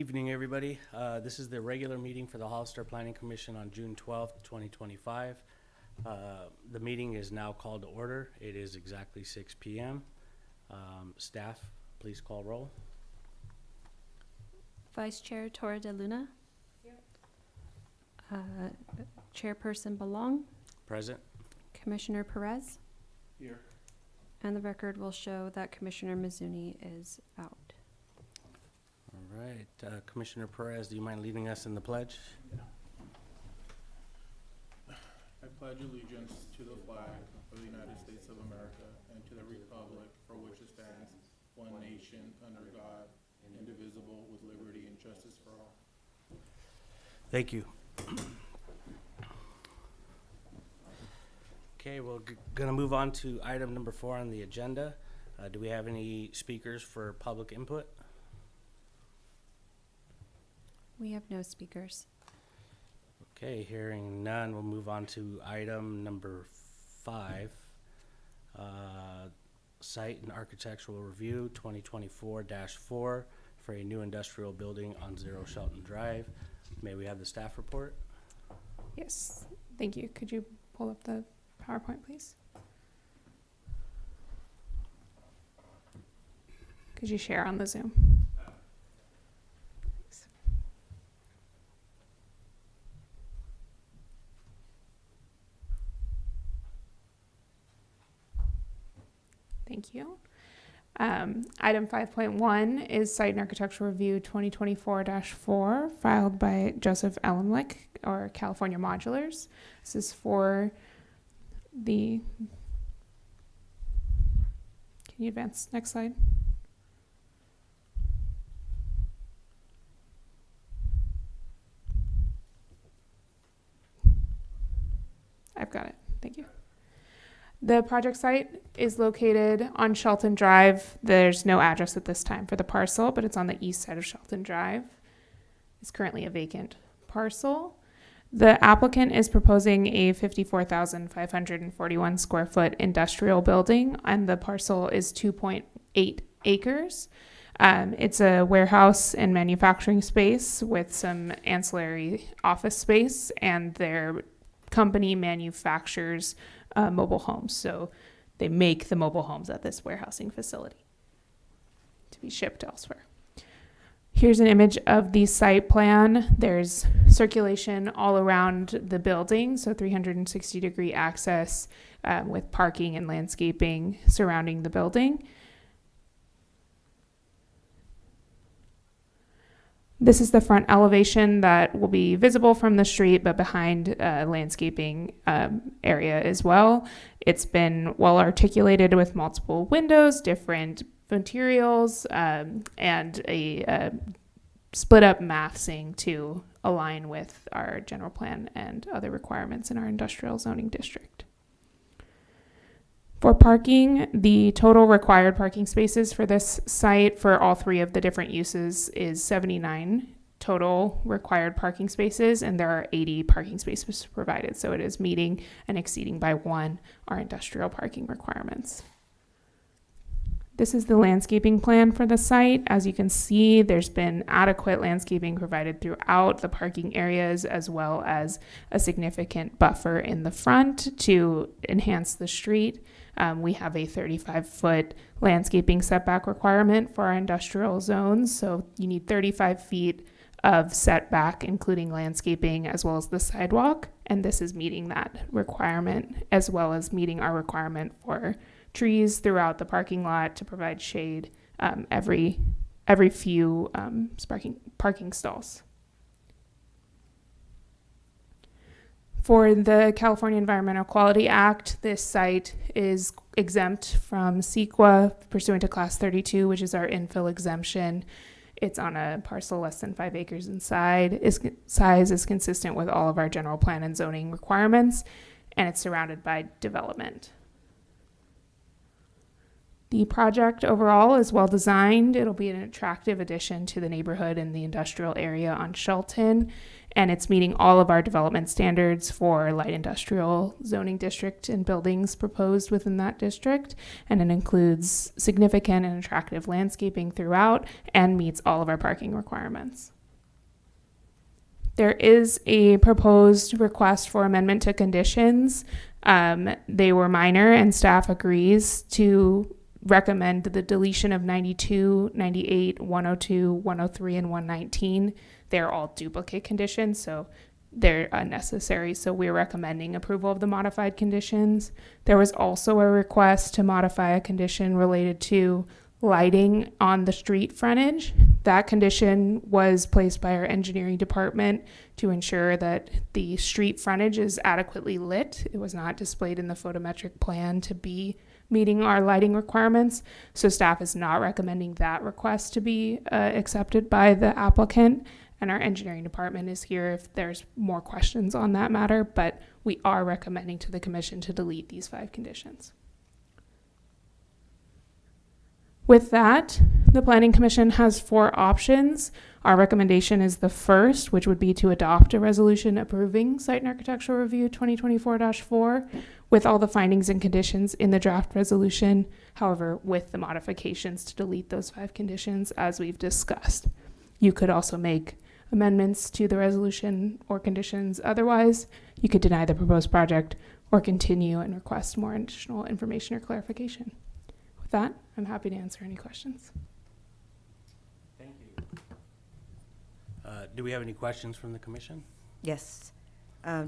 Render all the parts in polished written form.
Evening, everybody. This is the regular meeting for the Hollister Planning Commission on June 12th, 2025. The meeting is now called to order. It is exactly 6 p.m. Staff, please call roll. Vice Chair Tora De Luna. Here. Chairperson Belong. Present. Commissioner Perez. Here. And the record will show that Commissioner Mizuni is out. All right. Commissioner Perez, do you mind leading us in the pledge? I pledge allegiance to the flag of the United States of America and to the republic for which it stands, one nation, under God, indivisible, with liberty and justice for all. Thank you. Okay, we're going to move on to item number 4 on the agenda. Do we have any speakers for public input? We have no speakers. Okay, hearing none, we'll move on to item number 5. Site and Architectural Review 2024-4 for a new industrial building on 0 Shelton Drive. May we have the staff report? Yes, thank you. Could you pull up the PowerPoint, please? Could you share on the Zoom? Thanks. Thank you. Item 5.1 is Site and Architectural Review 2024-4, filed by Joseph Ellenlick, or California Modulars. This is for the... Can you advance? Next slide. I've got it. Thank you. The project site is located on Shelton Drive. There's no address at this time for the parcel, but it's on the east side of Shelton Drive. It's currently a vacant parcel. The applicant is proposing a 54,541 square foot industrial building, and the parcel is 2.8 acres. It's a warehouse and manufacturing space with some ancillary office space, and their company manufactures mobile homes. So they make the mobile homes at this warehousing facility to be shipped elsewhere. Here's an image of the site plan. There's circulation all around the building, so 360-degree access with parking and landscaping surrounding the building. This is the front elevation that will be visible from the street, but behind landscaping area as well. It's been well articulated with multiple windows, different materials, and a split up massing to align with our general plan and other requirements in our industrial zoning district. For parking, the total required parking spaces for this site for all 3 of the different uses is 79 total required parking spaces, and there are 80 parking spaces provided. So it is meeting and exceeding by 1 our industrial parking requirements. This is the landscaping plan for the site. As you can see, there's been adequate landscaping provided throughout the parking areas, as well as a significant buffer in the front to enhance the street. We have a 35-foot landscaping setback requirement for our industrial zones. So you need 35 feet of setback, including landscaping, as well as the sidewalk. And this is meeting that requirement, as well as meeting our requirement for trees throughout the parking lot to provide shade every few parking stalls. For the California Environmental Quality Act, this site is exempt from CEQA pursuant to Class 32, which is our infill exemption. It's on a parcel less than 5 acres in size is consistent with all of our general plan and zoning requirements, and it's surrounded by development. The project overall is well designed. It'll be an attractive addition to the neighborhood and the industrial area on Shelton, and it's meeting all of our development standards for light industrial zoning district and buildings proposed within that district, and it includes significant and attractive landscaping throughout and meets all of our parking requirements. There is a proposed request for amendment to conditions. They were minor, and staff agrees to recommend the deletion of 92, 98, 102, 103, and 119. They're all duplicate conditions, so they're unnecessary. So we're recommending approval of the modified conditions. There was also a request to modify a condition related to lighting on the street frontage. That condition was placed by our engineering department to ensure that the street frontage is adequately lit. It was not displayed in the photometric plan to be meeting our lighting requirements. So staff is not recommending that request to be accepted by the applicant. And our engineering department is here if there's more questions on that matter, but we are recommending to the commission to delete these 5 conditions. With that, the Planning Commission has 4 options. Our recommendation is the first, which would be to adopt a resolution approving Site and Architectural Review 2024-4 with all the findings and conditions in the draft resolution, however, with the modifications to delete those 5 conditions as we've discussed. You could also make amendments to the resolution or conditions otherwise. You could deny the proposed project or continue and request more additional information or clarification. With that, I'm happy to answer any questions. Thank you. Do we have any questions from the commission? Yes.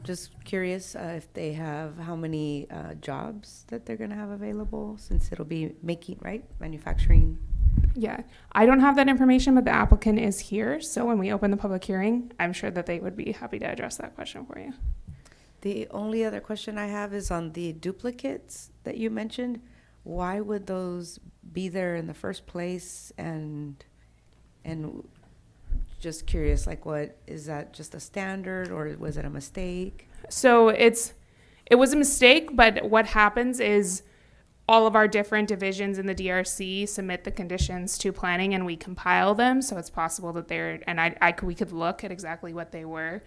Just curious if they have how many jobs that they're going to have available, since it'll be making, right, manufacturing. Yeah, I don't have that information, but the applicant is here. So when we open the public hearing, I'm sure that they would be happy to address that question for you. The only other question I have is on the duplicates that you mentioned. Why would those be there in the first place? And just curious, like, what is that, just a standard, or was it a mistake? So it was a mistake, but what happens is all of our different divisions in the DRC submit the conditions to planning and we compile them. So it's possible that we could look at exactly what they were.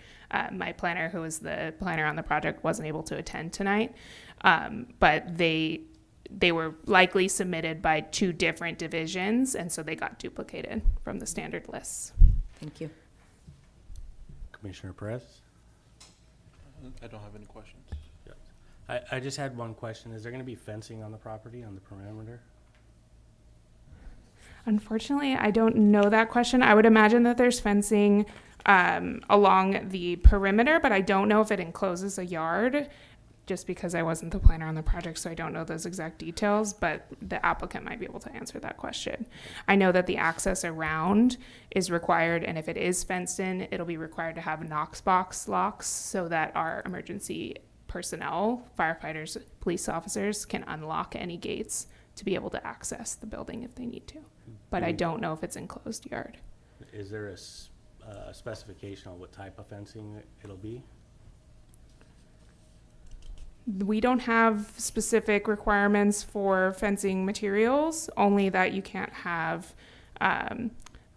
My planner, who was the planner on the project, wasn't able to attend tonight. But they were likely submitted by 2 different divisions, and so they got duplicated from the standard lists. Thank you. Commissioner Perez? I don't have any questions. I just had one question. Is there going to be fencing on the property, on the perimeter? Unfortunately, I don't know that question. I would imagine that there's fencing along the perimeter, but I don't know if it encloses a yard, just because I wasn't the planner on the project, so I don't know those exact details, but the applicant might be able to answer that question. I know that the access around is required, and if it is fenced in, it'll be required to have Knox box locks so that our emergency personnel, firefighters, police officers, can unlock any gates to be able to access the building if they need to. But I don't know if it's enclosed yard. Is there a specification on what type of fencing it'll be? We don't have specific requirements for fencing materials, only that you can't have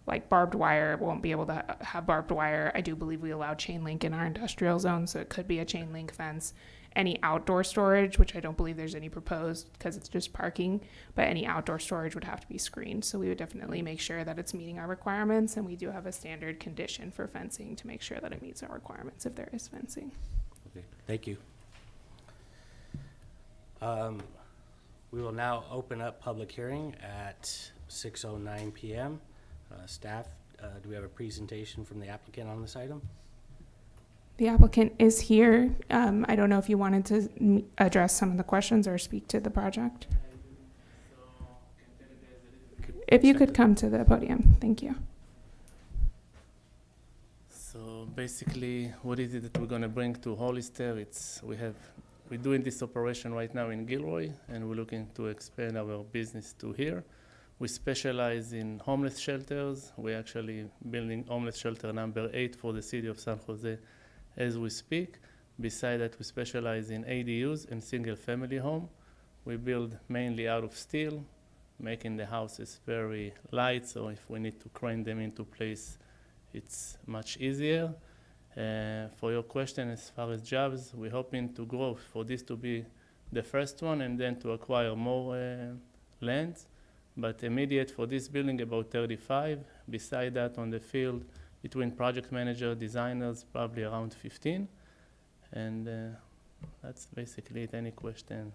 like barbed wire. Won't be able to have barbed wire. I do believe we allow chain link in our industrial zone, so it could be a chain link fence. Any outdoor storage, which I don't believe there's any proposed because it's just parking, but any outdoor storage would have to be screened. So we would definitely make sure that it's meeting our requirements, and we do have a standard condition for fencing to make sure that it meets our requirements if there is fencing. Okay, thank you. We will now open up public hearing at 6:09 p.m. Staff, do we have a presentation from the applicant on this item? The applicant is here. I don't know if you wanted to address some of the questions or speak to the project. If you could come to the podium, thank you. So basically, what is it that we're going to bring to Hollister? We're doing this operation right now in Gilroy, and we're looking to expand our business to here. We specialize in homeless shelters. We're actually building homeless shelter number 8 for the city of San Jose as we speak. Beside that, we specialize in ADUs and single family home. We build mainly out of steel, making the houses very light, so if we need to crane them into place, it's much easier. For your question, as far as jobs, we're hoping to grow for this to be the first one and then to acquire more land. But immediate for this building, about 35. Beside that, on the field, between project manager, designers, probably around 15. And that's basically it. Any question,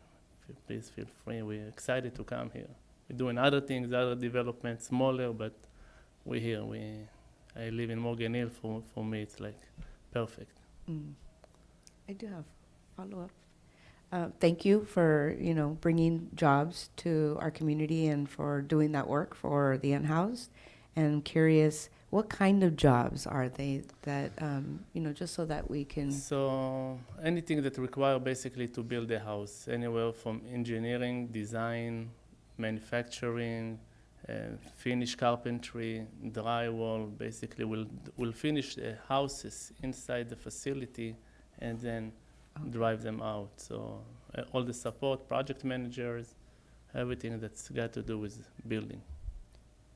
please feel free. We're excited to come here. We're doing other things, other developments, smaller, but we're here. I live in Morgan Hill. For me, it's like perfect. I do have follow-up. Thank you for, bringing jobs to our community and for doing that work for the unhoused. And I'm curious, what kind of jobs are they that, just so that we can... So anything that require basically to build a house, anywhere from engineering, design, manufacturing, finish carpentry, drywall. Basically, we'll finish the houses inside the facility and then drive them out. So all the support, project managers, everything that's got to do with building.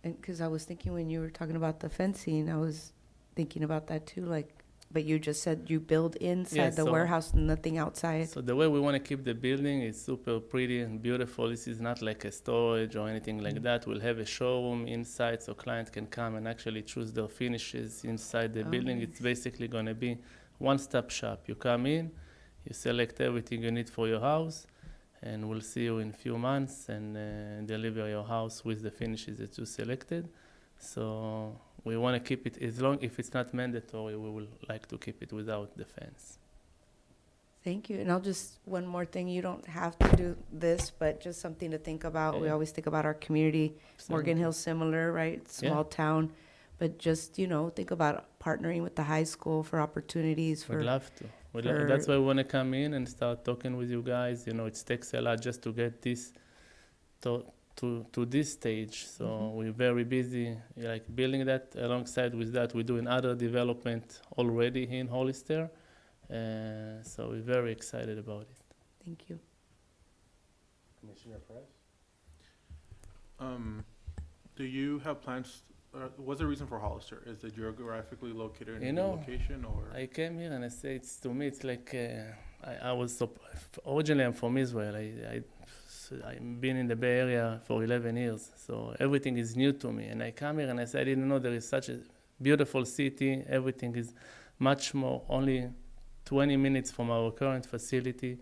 And because I was thinking when you were talking about the fencing, I was thinking about that too, but you just said you build inside the warehouse and nothing outside. So the way we want to keep the building is super pretty and beautiful. This is not like a storage or anything like that. We'll have a showroom inside so clients can come and actually choose their finishes inside the building. Nice. It's basically going to be one-stop shop. You come in, you select everything you need for your house, and we'll see you in a few months and deliver your house with the finishes that you selected. So we want to keep it, as long if it's not mandatory, we will like to keep it without the fence. Thank you. And I'll just, one more thing, you don't have to do this, but just something to think about. We Yeah. always think about our community. Morgan Absolutely. Hill's similar, right? Small town. But just, think about partnering with the high school for opportunities We'd for... love to. for- That's why we want to come in and start talking with you guys. It takes a lot just to get this to this stage. So we're very busy, like building that. Alongside with that, we're doing other development already in Hollister. So we're very excited about it. Thank you. Commissioner Perez? Do you have plans, what's the reason for Hollister? Is it geographically located in You a know, good location, or? I came here and I say to me it's like I was originally I'm from Israel. I've been in the Bay Area for 11 years, so everything is new to me. And I come here and I say I didn't know there is such a beautiful city. Everything is much more, only 20 minutes from our current facility.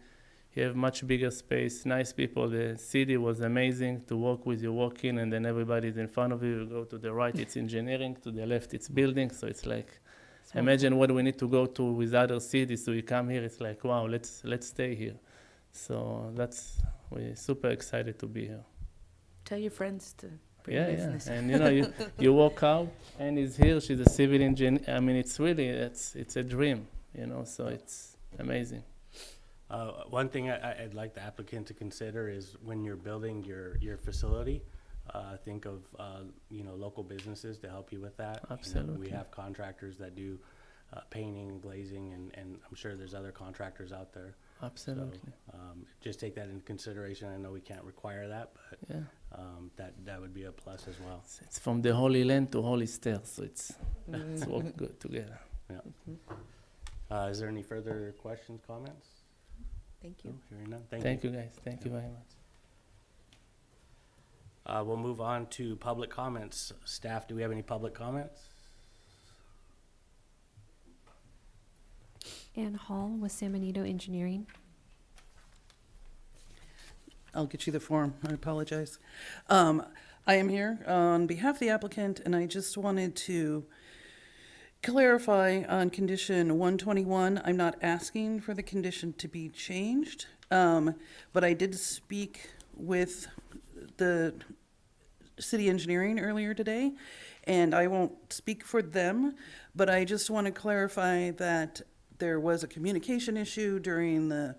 You have much bigger space, nice people. The city was amazing to work with. You walk in and then everybody's in front of you. You go to the right, it's engineering. To the left, it's building. So it's like, imagine what we need to go to with other cities. So we come here, it's like, wow, let's stay here. So we're super excited to be here. Tell your friends to bring Yeah, business. yeah. And you walk out and is here. She's a civil engineer. I mean, it's really, it's a dream, so it's amazing. One thing I'd like the applicant to consider is when you're building your facility, think of, local businesses to help you with that. Absolutely. We have contractors that do painting, glazing, and I'm sure there's other contractors out there. Absolutely. So, just take that into consideration. I know we can't require that, but Yeah. that would be a plus as well. It's from the Holy Land to Hollister, so it's worked good together. Is there any further questions, comments? Thank you. No, hearing none. Thank you, guys. Thank you very much. We'll move on to public comments. Staff, do we have any public comments? Ann Hall with San Benito Engineering. I'll get you the form. I apologize. I am here on behalf of the applicant, and I just wanted to clarify on condition 121. I'm not asking for the condition to be changed, but I did speak with the city engineering earlier today, and I won't speak for them, but I just want to clarify that there was a communication issue during the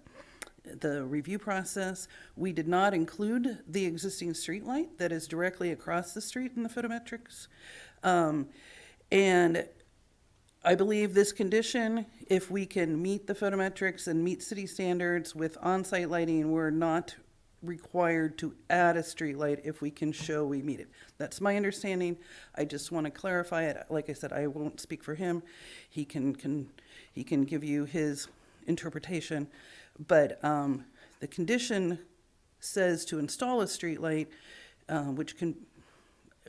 review process. We did not include the existing streetlight that is directly across the street in the photometrics. And I believe this condition, if we can meet the photometrics and meet city standards with on-site lighting, we're not required to add a streetlight if we can show we meet it. That's my understanding. I just want to clarify it. Like I said, I won't speak for him. He can give you his interpretation. But the condition says to install a streetlight, which can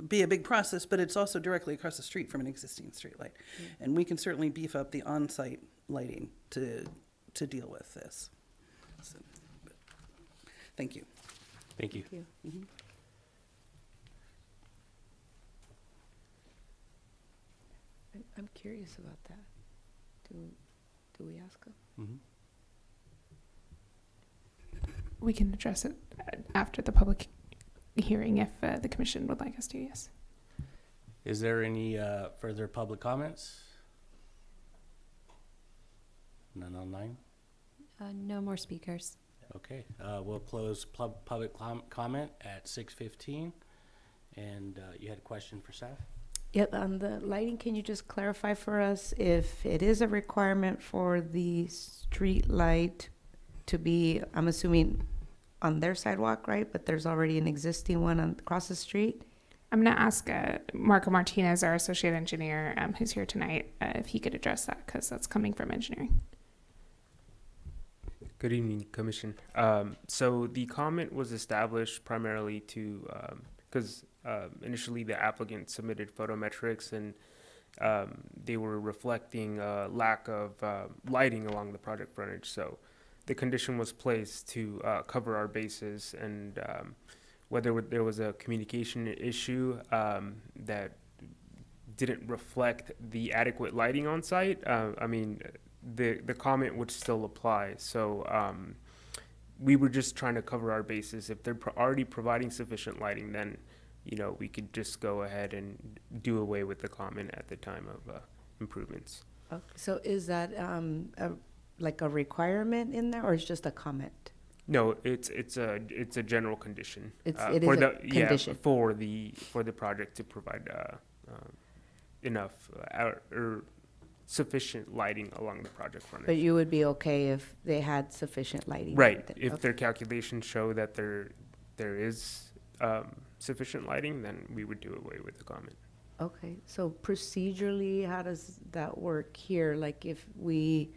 be a big process, but it's also directly across the street from an existing streetlight. And we can certainly beef up the on-site lighting to deal with this. So, thank you. Thank you. Thank you. Mhm. I'm curious about that. Do we ask him? Mhm. We can address it after the public hearing if the commission would like us to, yes. Is there any further public comments? None online? No more speakers. Okay, we'll close public comment at 6:15. And you had a question for staff? Yep, on the lighting, can you just clarify for us if it is a requirement for the street light to be, I'm assuming, on their sidewalk, right? But there's already an existing one across the street? I'm going to ask Marco Martinez, our associate engineer, who's here tonight, if he could address that, because that's coming from engineering. Good evening, Commission. So the comment was established primarily to, because initially the applicant submitted photometrics and they were reflecting lack of lighting along the project frontage. So the condition was placed to cover our bases, and whether there was a communication issue that didn't reflect the adequate lighting on site, I mean, the comment would still apply. So we were just trying to cover our bases. If they're already providing sufficient lighting, then, you know, we could just go ahead and do away with the comment at the time of improvements. Okay, so is that like a requirement in there, or is just a comment? No, it's a general condition. It for is a condition. for the project to provide enough or sufficient lighting along the project frontage. But you would be okay if they had sufficient lighting? Right. Okay. If their calculations show that there is sufficient lighting, then we would do away with the comment. Okay, so procedurally, how does that work here? Like if we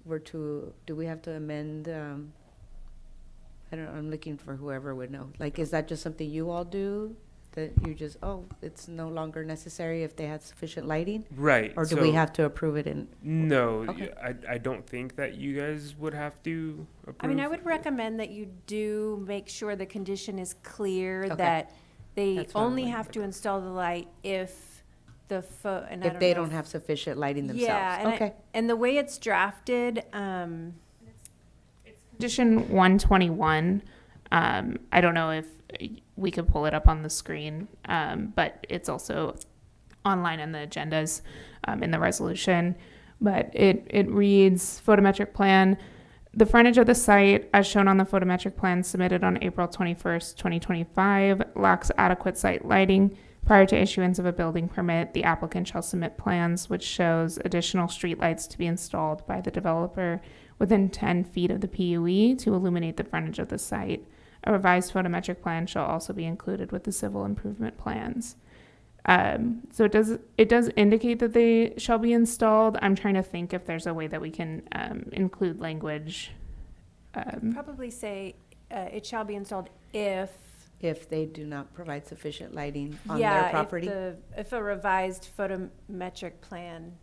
were to, do we have to amend, I don't know, I'm looking for whoever would know. Like, is that just something you all do? That you just, oh, it's no longer necessary if they had sufficient lighting? Right. Or do we have to approve it in? No, Okay. I don't think that you guys would have to approve. I mean, I would recommend that you do make sure the condition is clear, Okay. that they That's what I'm only wondering have to about. install the light if the and I If don't they know don't have sufficient lighting themselves? Yeah, and Okay, and the way it's drafted, Condition 121, I don't know if we could pull it up on the screen, but it's also online in the agendas in the resolution. But it reads, photometric plan, the frontage of the site as shown on the photometric plan submitted on April 21st, 2025 lacks adequate site lighting. Prior to issuance of a building permit, the applicant shall submit plans which shows additional streetlights to be installed by the developer within 10 feet of the PUE to illuminate the frontage of the site. A revised photometric plan shall also be included with the civil improvement plans. So it does indicate that they shall be installed. I'm trying to think if there's a way that we can include language. probably say it shall be installed if they do not provide sufficient lighting on yeah, their property? if a revised photometric plan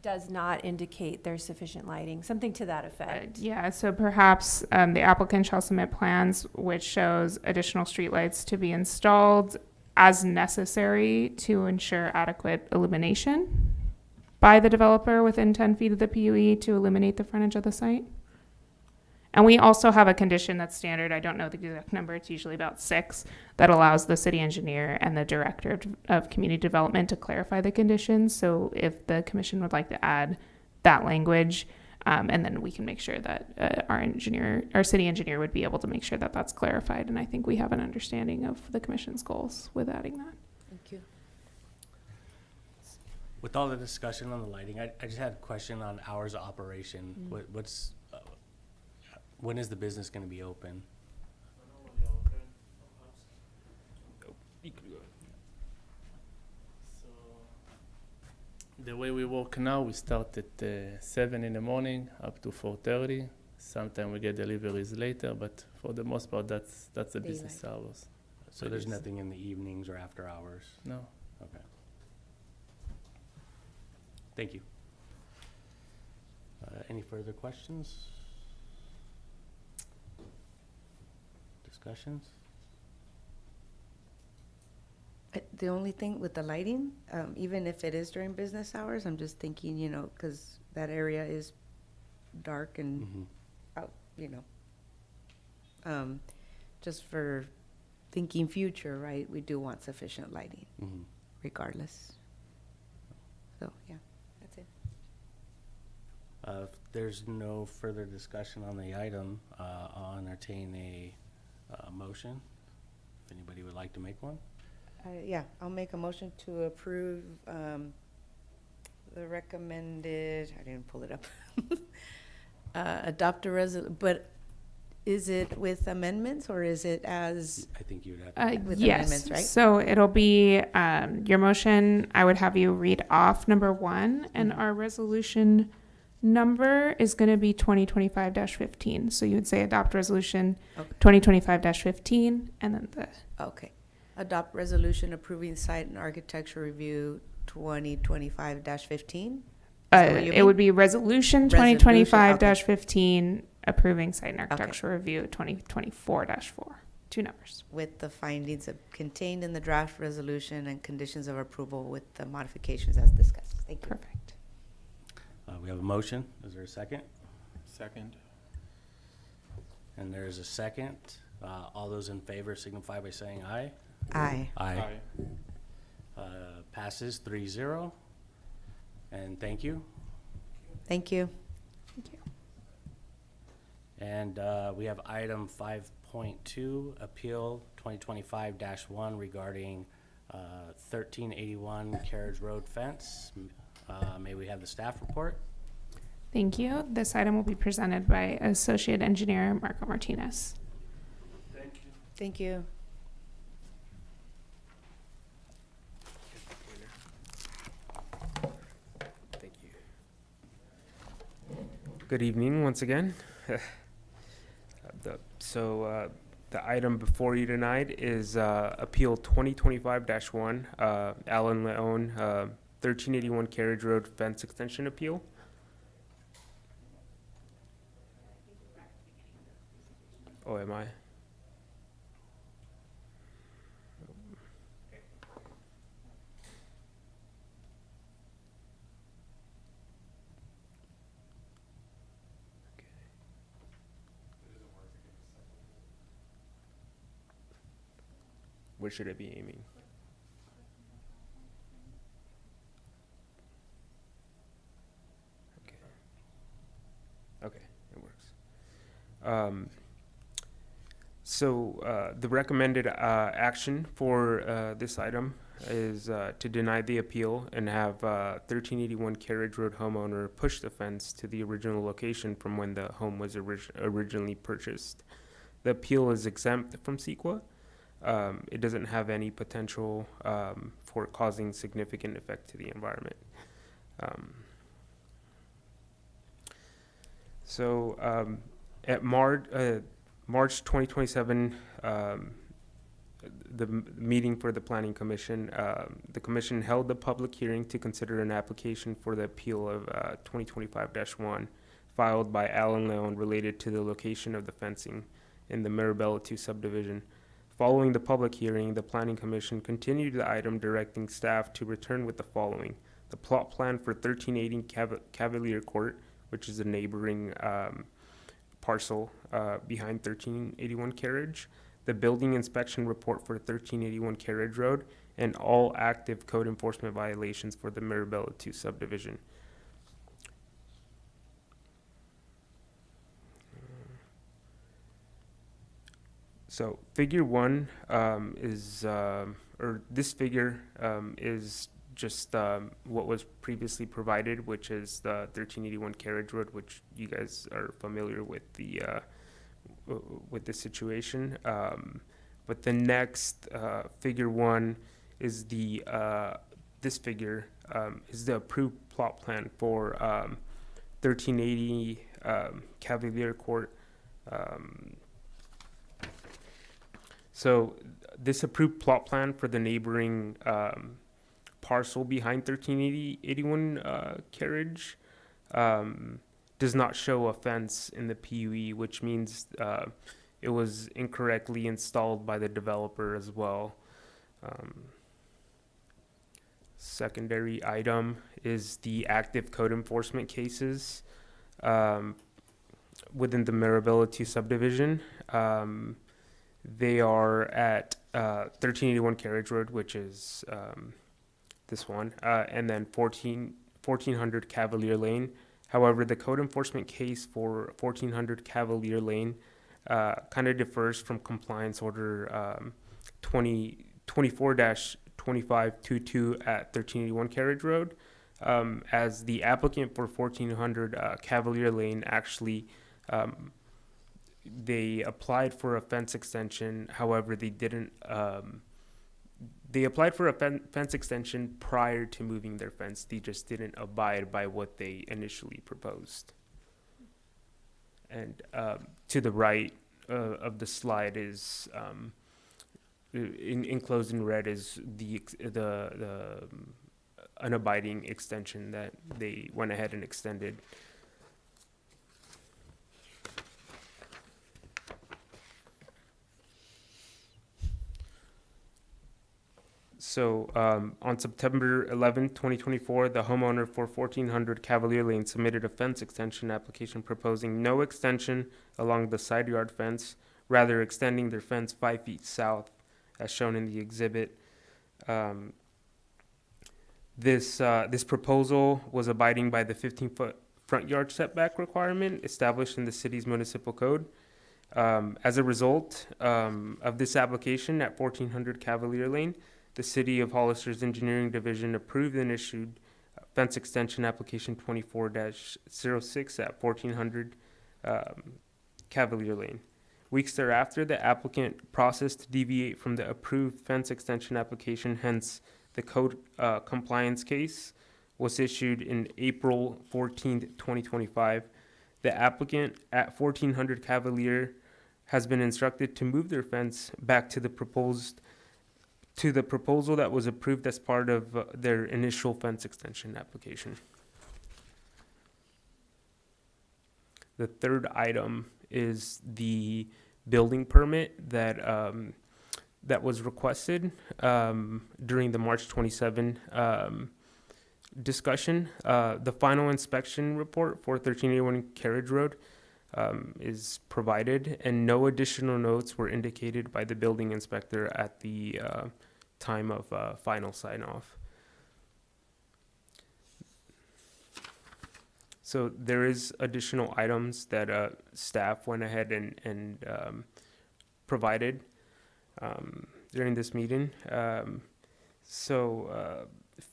does not indicate there's sufficient lighting, something to that effect. Yeah, so perhaps the applicant shall submit plans which shows additional streetlights to be installed as necessary to ensure adequate illumination by the developer within 10 feet of the PUE to illuminate the frontage of the site. And we also have a condition that's standard, I don't know the exact number, it's usually about 6, that allows the city engineer and the director of community development to clarify the conditions. So if the commission would like to add that language, and then we can make sure that our city engineer would be able to make sure that that's clarified. And I think we have an understanding of the commission's goals with adding that. Thank you. With all the discussion on the lighting, I just had a question on hours of operation. When is the business gonna be open? The way we work now, we start at 7 in the morning up to 4:30. Sometimes we get deliveries later, but for the most part, that's the business hours. So there's nothing in the evenings or after hours? No. Okay. Thank you. Any further questions? Discussions? The only thing with the lighting, even if it is during business hours, I'm just thinking, you know, because that area is dark and Mhm. out, you know. Just for thinking future, right, we do want sufficient lighting Mhm. regardless. So, yeah, that's it. If there's no further discussion on the item, I'll entertain a motion. If anybody would like to make one? Yeah, I'll make a motion to approve the recommended, I didn't pull it up. Adopt a but is it with amendments or is it as, I think you'd have to. With Yes, amendments, right? so it'll be, your motion, I would have you read off number 1, and Mhm. our resolution number is gonna be 2025-15. So you would say adopt resolution Okay. 2025-15, and then the, okay. Adopt resolution approving site and architecture review 2025-15? that what you it mean? would be resolution Resolution, 2025-15, approving site and architecture review 2024-4. 2 numbers. With the findings contained in the draft resolution and conditions of approval with the modifications as discussed. Thank you. Perfect. We have a motion. Is there a second? Second. And there's a second. All those in favor signify by saying aye. Aye. Aye. Passes 3-0. And thank you. Thank you. Thank you. And we have item 5.2, Appeal 2025-1 regarding 1381 Carriage Road fence. May we have the staff report? Thank you. This item will be presented by Associate Engineer Marco Martinez. Thank you. Thank you. Good evening once again. The item before you tonight is Appeal 2025-1, Alan Leon, 1381 Carriage Road Fence Extension Appeal. Oh, am I? Where should I be aiming? Okay, it works. The recommended action for this item is to deny the appeal and have 1381 Carriage Road homeowner push the fence to the original location from when the home was originally purchased. The appeal is exempt from CEQA. It doesn't have any potential for causing significant effect to the environment. At March 2027, meeting for the Planning Commission, the Commission held the public hearing to consider an application for the appeal of 2025-1 filed by Alan Leon related to the location of the fencing in the Mirabella 2 subdivision. Following the public hearing, the Planning Commission continued the item directing staff to return with the following: the plot plan for 1380 Cavalier Court, which is a neighboring parcel behind 1381 Carriage, the building inspection report for 1381 Carriage Road, and all active code enforcement violations for the Mirabella 2 subdivision. So figure 1 this figure is just what was previously provided, which is the 1381 Carriage Road, which you guys are familiar with the with the situation. But the next figure one is the this figure is the approved plot plan for 1380 Cavalier Court. So this approved plot plan for the neighboring parcel behind 1381 Carriage does not show a fence in the PUE, which means it was incorrectly installed by the developer as well. Secondary item is the active code enforcement cases within the Marabella 2 subdivision. They are at 1381 Carriage Road, which is this one, and then 1400 Cavalier Lane. However, the code enforcement case for 1400 Cavalier Lane kind of differs from compliance order 24-2522 at 1381 Carriage Road, as the applicant for 1400 Cavalier Lane actually they applied for a fence extension. However, they didn't. They applied for a fence extension prior to moving their fence. They just didn't abide by what they initially proposed. And to the right of the slide is enclosed in red is the unabiding extension that they went ahead and extended. So on September 11, 2024, the homeowner for 1400 Cavalier Lane submitted a fence extension application proposing no extension along the side yard fence, rather extending their fence 5 feet south, as shown in the exhibit. This proposal was abiding by the 15-foot front yard setback requirement established in the city's municipal code. As a result of this application at 1400 Cavalier Lane, the City of Hollister's Engineering Division approved and issued fence extension application 24-06 at 1400 Cavalier Lane. Weeks thereafter, the applicant processed to deviate from the approved fence extension application, hence the code compliance case was issued in April 14th, 2025. The applicant at 1400 Cavalier has been instructed to move their fence back to the proposal that was approved as part of their initial fence extension application. The third item is the building permit that that was requested during the March 27 discussion. The final inspection report for 1381 Carriage Road is provided, and no additional notes were indicated by the building inspector at the time of final sign-off. So there is additional items that staff went ahead and provided during this meeting.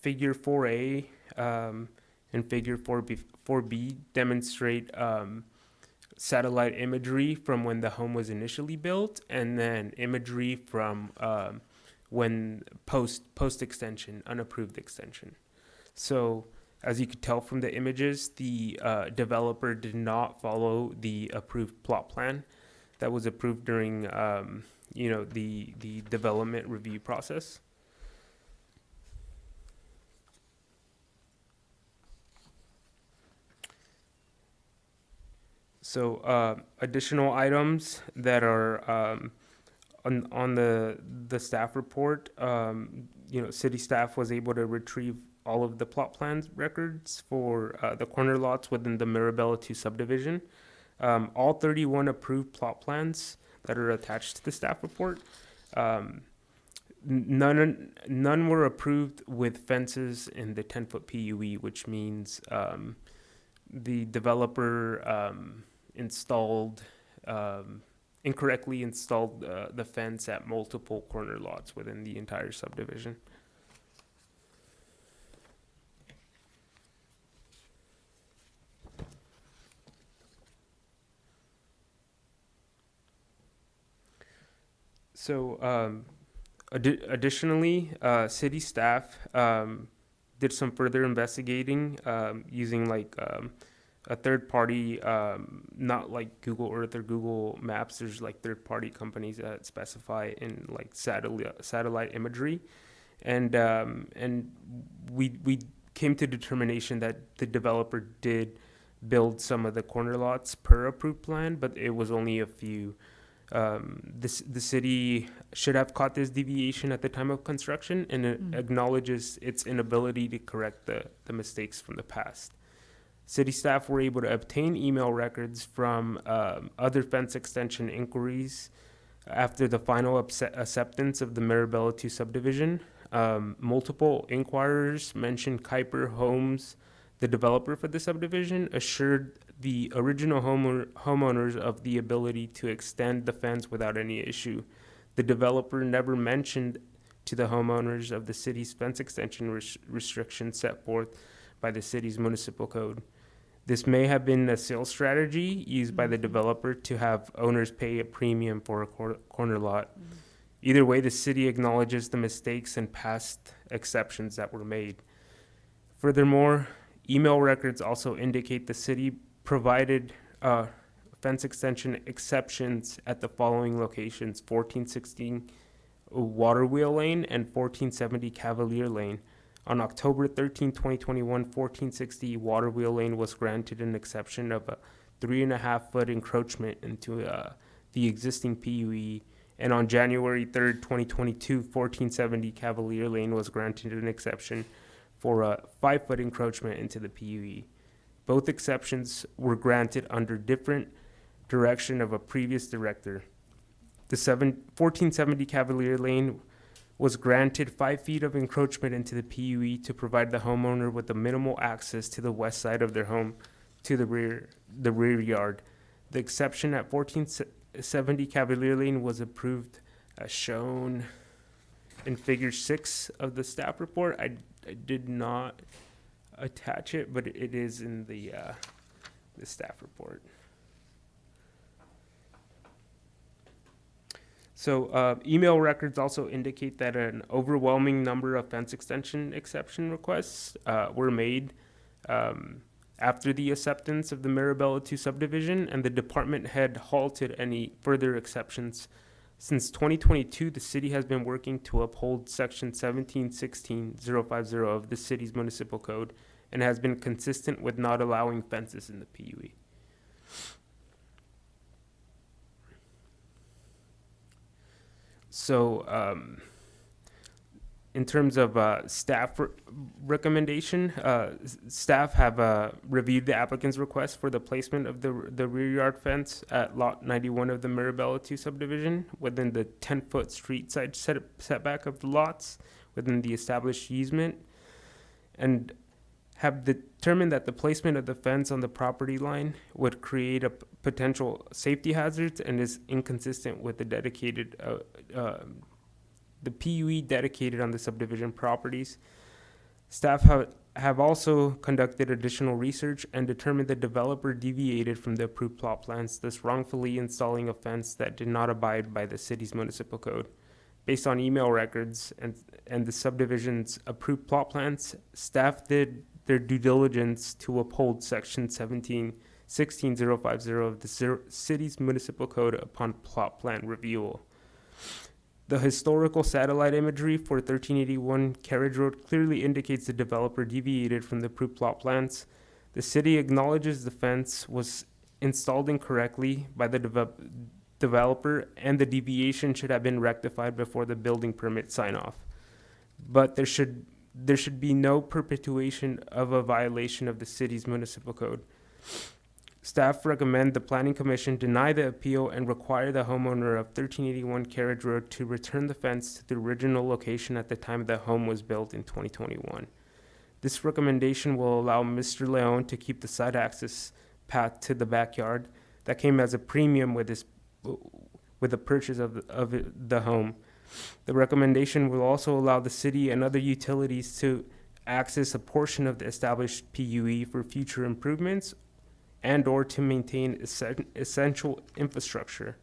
Figure 4A and Figure 4B demonstrate satellite imagery from when the home was initially built, and then imagery from when post extension, unapproved extension. So as you could tell from the images, the developer did not follow the approved plot plan that was approved during the development review process. So additional items that are on the staff report, city staff was able to retrieve all of the plot plans records for the corner lots within the Marabella 2 subdivision. All 31 approved plot plans that are attached to the staff report. None were approved with fences in the 10-foot PUE, which means the developer incorrectly installed the fence at multiple corner lots within the entire subdivision. So, additionally, city staff did some further investigating using a third party, not like Google Earth or Google Maps. There's like third party companies that specify in like satellite imagery, and we came to determination that the developer did build some of the corner lots per approved plan, but it was only a few. The city should have caught this deviation at the time of construction, and it acknowledges its inability to correct the mistakes from the past. City staff were able to obtain email records from other fence extension inquiries after the final acceptance of the Marabella 2 subdivision. Multiple inquirers mentioned Kuiper Homes, the developer for the subdivision, assured the original homeowners of the ability to extend the fence without any issue. The developer never mentioned to the homeowners of the city's fence extension restrictions set forth by the city's municipal code. This may have been a sales strategy used by the developer to have owners pay a premium for a corner lot. Either way, the city acknowledges the mistakes and past exceptions that were made. Furthermore, email records also indicate the city provided fence extension exceptions at the following locations: 1416 Waterwheel Lane and 1470 Cavalier Lane. On October 13, 2021, 1460 Waterwheel Lane was granted an exception of a 3.5-foot encroachment into the existing PUE. And on January 3rd, 2022, 1470 Cavalier Lane was granted an exception for a 5-foot encroachment into the PUE. Both exceptions were granted under different direction of a previous director. The 1470 Cavalier Lane was granted 5 feet of encroachment into the PUE to provide the homeowner with a minimal access to the west side of their home to the rear yard. The exception at 1470 Cavalier Lane was approved as shown in figure 6 of the staff report. I did not attach it, but it is in the staff report. So email records also indicate that an overwhelming number of fence extension exception requests were made after the acceptance of the Marabella 2 subdivision, and the department had halted any further exceptions. Since 2022, the city has been working to uphold section 1716.050 of the city's municipal code and has been consistent with not allowing fences in the PUE. So, in terms of staff recommendation, staff have reviewed the applicant's request for the placement of the rear yard fence at lot 91 of the Marabella 2 subdivision within the 10-foot street side setback of the lots within the established easement, and have determined that the placement of the fence on the property line would create a potential safety hazards and is inconsistent with the dedicated the PUE dedicated on the subdivision properties. Staff have also conducted additional research and determined the developer deviated from the approved plot plans, thus wrongfully installing a fence that did not abide by the city's municipal code. Based on email records and the subdivision's approved plot plans, staff did their due diligence to uphold section 1716.050 of the city's municipal code upon plot plan review. The historical satellite imagery for 1381 Carriage Road clearly indicates the developer deviated from the approved plot plans. The city acknowledges the fence was installed incorrectly by the developer, and the deviation should have been rectified before the building permit sign-off. But there should be no perpetuation of a violation of the city's municipal code. Staff recommend the Planning Commission deny the appeal and require the homeowner of 1381 Carriage Road to return the fence to the original location at the time the home was built in 2021. This recommendation will allow Mr. Leon to keep the side access path to the backyard that came as a premium with the purchase of the home. The recommendation will also allow the city and other utilities to access a portion of the established PUE for future improvements and or to maintain essential infrastructure.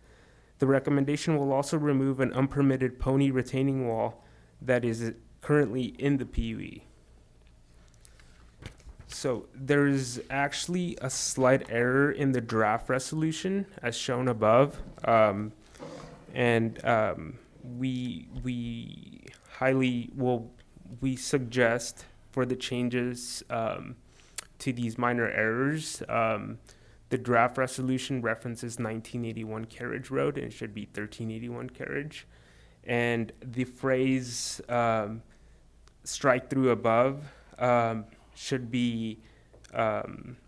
The recommendation will also remove an unpermitted pony retaining wall that is currently in the PUE. So there's actually a slight error in the draft resolution as shown above. We highly, we suggest for the changes to these minor errors. The draft resolution references 1981 Carriage Road, and it should be 1381 Carriage. And the phrase strike through above should be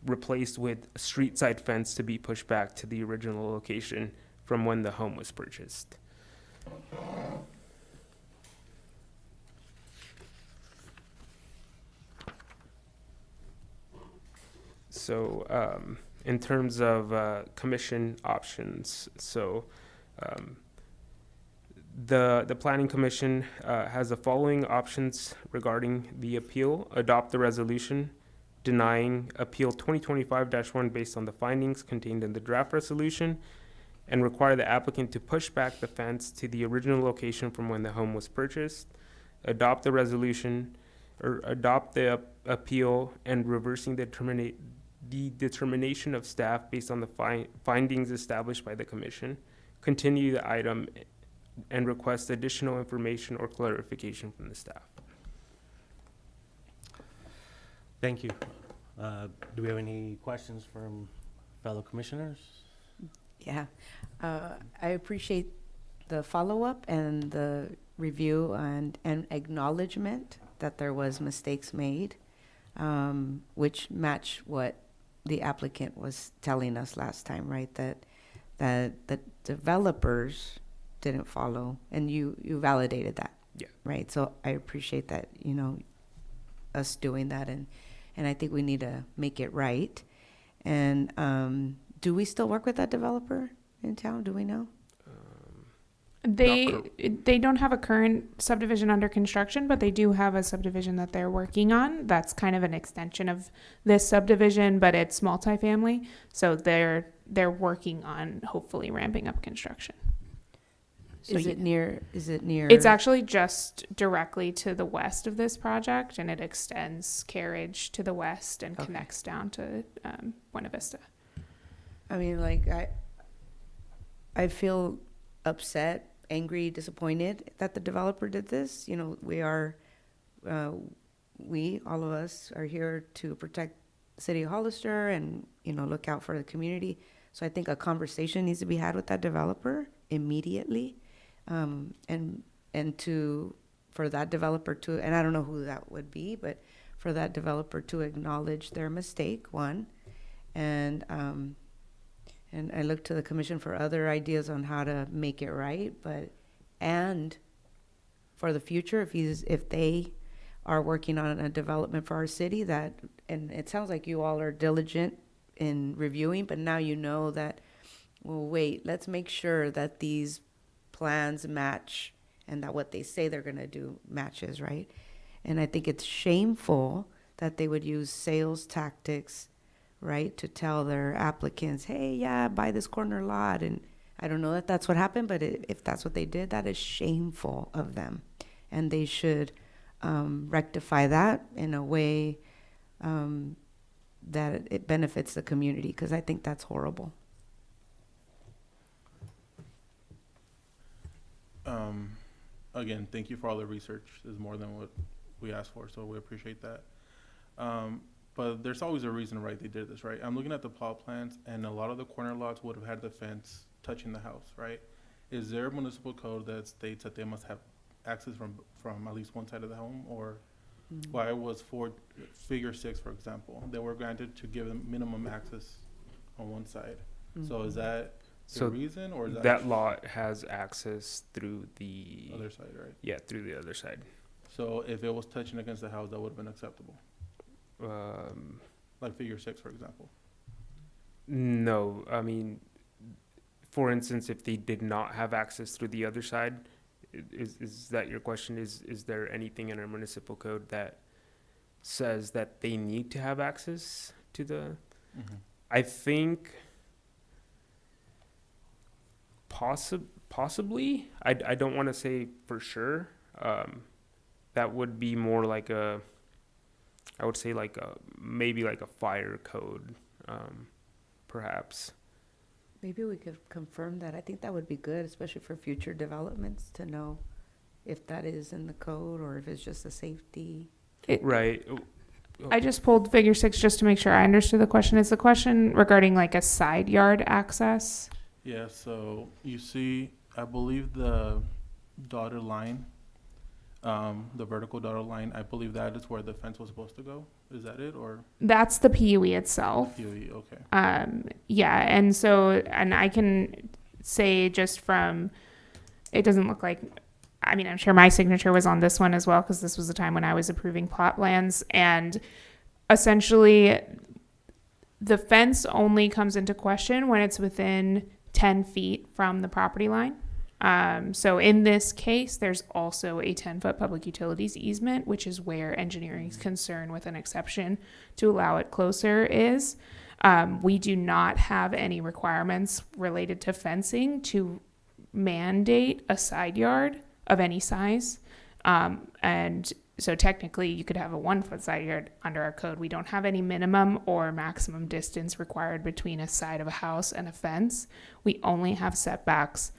replaced with a street side fence to be pushed back to the original location from when the home was purchased. So in terms of commission options, so the Planning Commission has the following options regarding the appeal: adopt the resolution denying Appeal 2025-1 based on the findings contained in the draft resolution, and require the applicant to push back the fence to the original location from when the home was purchased. Adopt the resolution, or adopt the appeal and reversing the determination of staff based on the findings established by the commission. Continue the item and request additional information or clarification from the staff. Thank you. Do we have any questions from fellow commissioners? Yeah, I appreciate the follow-up and the review and acknowledgement that there was mistakes made, which match what the applicant was telling us last time, right? That the developers didn't follow, and you validated that. Yeah. Right. So I appreciate that, us doing that, and I think we need to make it right. And do we still work with that developer in town? Do we know? They don't have a current subdivision under construction, but they do have a subdivision that they're working on. That's kind of an extension of this subdivision, but it's multifamily. So they're working on hopefully ramping up construction. So Is it near? It's actually just directly to the west of this project, and it extends Carriage to the west and connects down to Buena Vista. I mean, like, I feel upset, angry, disappointed that the developer did this. All of us are here to protect the city of Hollister and, look out for the community. So I think a conversation needs to be had with that developer immediately. For that developer to, and I don't know who that would be, but for that developer to acknowledge their mistake, one, and I look to the commission for other ideas on how to make it right, and for the future, if they are working on a development for our city and it sounds like you all are diligent in reviewing, but now you know that, well, wait, let's make sure that these plans match and that what they say they're going to do matches, right? And I think it's shameful that they would use sales tactics, right, to tell their applicants, hey, yeah, buy this corner lot. And I don't know that that's what happened, but if that's what they did, that is shameful of them. And they should rectify that in a way that it benefits the community, because I think that's horrible. Again, thank you for all the research. This is more than what we asked for, so we appreciate that. But there's always a reason, right, they did this, right? I'm looking at the plot plans, and a lot of the corner lots would have had the fence touching the house, right? Is there a municipal code that states that they must have access from at least one side of the home? Or why was for figure 6, for example, they were granted to give them minimum access on one side? So is that the reason, or is that lot has access through the other side, right? Yeah, through the other side. So if it was touching against the house, that would have been acceptable? Like figure 6, for example? No, I mean, for instance, if they did not have access through the other side, is that your question? Is there anything in our municipal code that says that they need to have access to the? I think Possibly. I don't want to say for sure. That would be more like I would say like maybe like a fire code, perhaps. Maybe we could confirm that. I think that would be good, especially for future developments, to know if that is in the code or if it's just a safety. Right. I just pulled figure 6 just to make sure I understood the question. Is the question regarding like a side yard access? Yeah, so you see, I believe the dotted line, the vertical dotted line, I believe that is where the fence was supposed to go. Is that it, or That's the PUE itself. POE? Okay. Yeah, and so, and I can say just from, it doesn't look like, I mean, I'm sure my signature was on this one as well, because this was the time when I was approving plot plans, and essentially, the fence only comes into question when it's within 10 feet from the property line. So in this case, there's also a 10-foot public utilities easement, which is where engineering's concern with an exception to allow it closer is. We do not have any requirements related to fencing to mandate a side yard of any size. And so technically you could have a 1-foot side yard under our code. We don't have any minimum or maximum distance required between a side of a house and a fence. We only have setbacks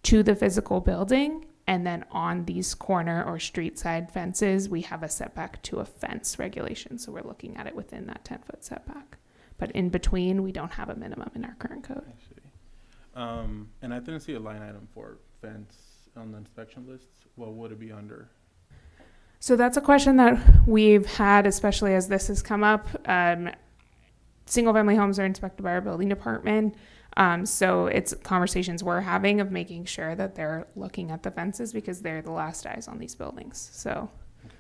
to the physical building, and then on these corner or street side fences, we have a setback to a fence regulation. So we're looking at it within that 10-foot setback. But in between, we don't have a minimum in our current code. I see. And I didn't see a line item for fence on the inspection lists. What would it be under? So that's a question that we've had, especially as this has come up. Single-family homes are inspected by our building department. So it's conversations we're having of making sure that they're looking at the fences because they're the last eyes on these buildings. So, Okay.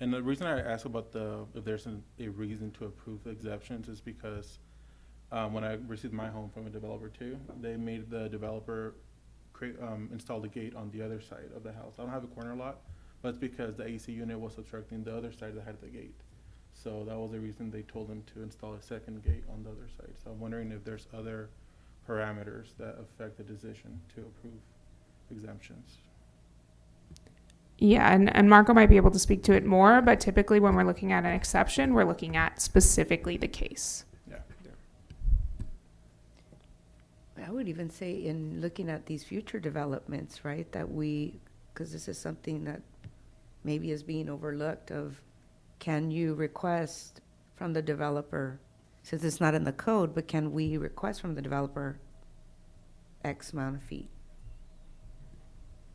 And the reason I asked about if there's a reason to approve exceptions is because when I received my home from a developer too, they made the developer install the gate on the other side of the house. I don't have a corner lot, but it's because the AC unit was obstructing the other side that had the gate. So that was the reason they told them to install a second gate on the other side. So I'm wondering if there's other parameters that affect the decision to approve exemptions. yeah, and Marco might be able to speak to it more, but typically when we're looking at an exception, we're looking at specifically the case. Yeah. I would even say in looking at these future developments, right, that because this is something that maybe is being overlooked of, can you request from the developer, since it's not in the code, but can we request from the developer X amount of feet?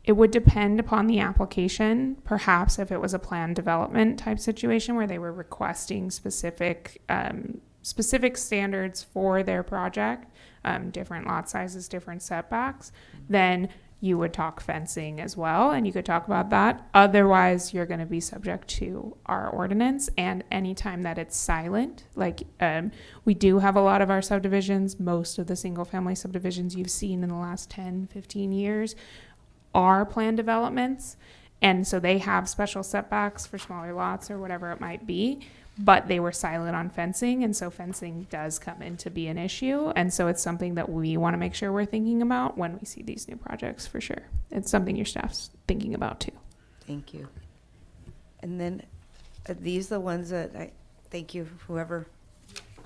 It would depend upon the application. Perhaps if it was a planned development type situation where they were requesting specific standards for their project, different lot sizes, different setbacks, then you would talk fencing as well, and you could talk about that. Otherwise, you're going to be subject to our ordinance, and anytime that it's silent, like we do have a lot of our subdivisions, most of the single-family subdivisions you've seen in the last 10, 15 years are planned developments, and so they have special setbacks for smaller lots or whatever it might be, but they were silent on fencing, and so fencing does come in to be an issue, and so it's something that we want to make sure we're thinking about when we see these new projects, for sure. It's something your staff's thinking about too. Thank you. And then are these the ones that thank you, whoever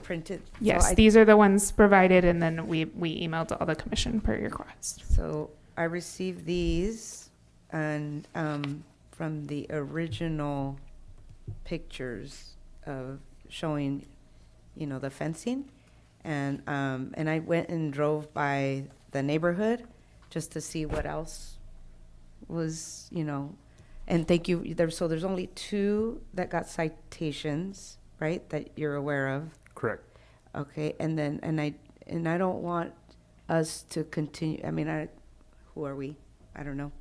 printed. Yes, these are the ones provided, and then we emailed to all the commission per your request. So I received these and from the original pictures of showing, the fencing, and I went and drove by the neighborhood just to see what else was, and thank you. There's only 2 that got citations, right? That you're aware of. Correct. Okay, and I don't want us to continue. I mean, who are we? I don't know.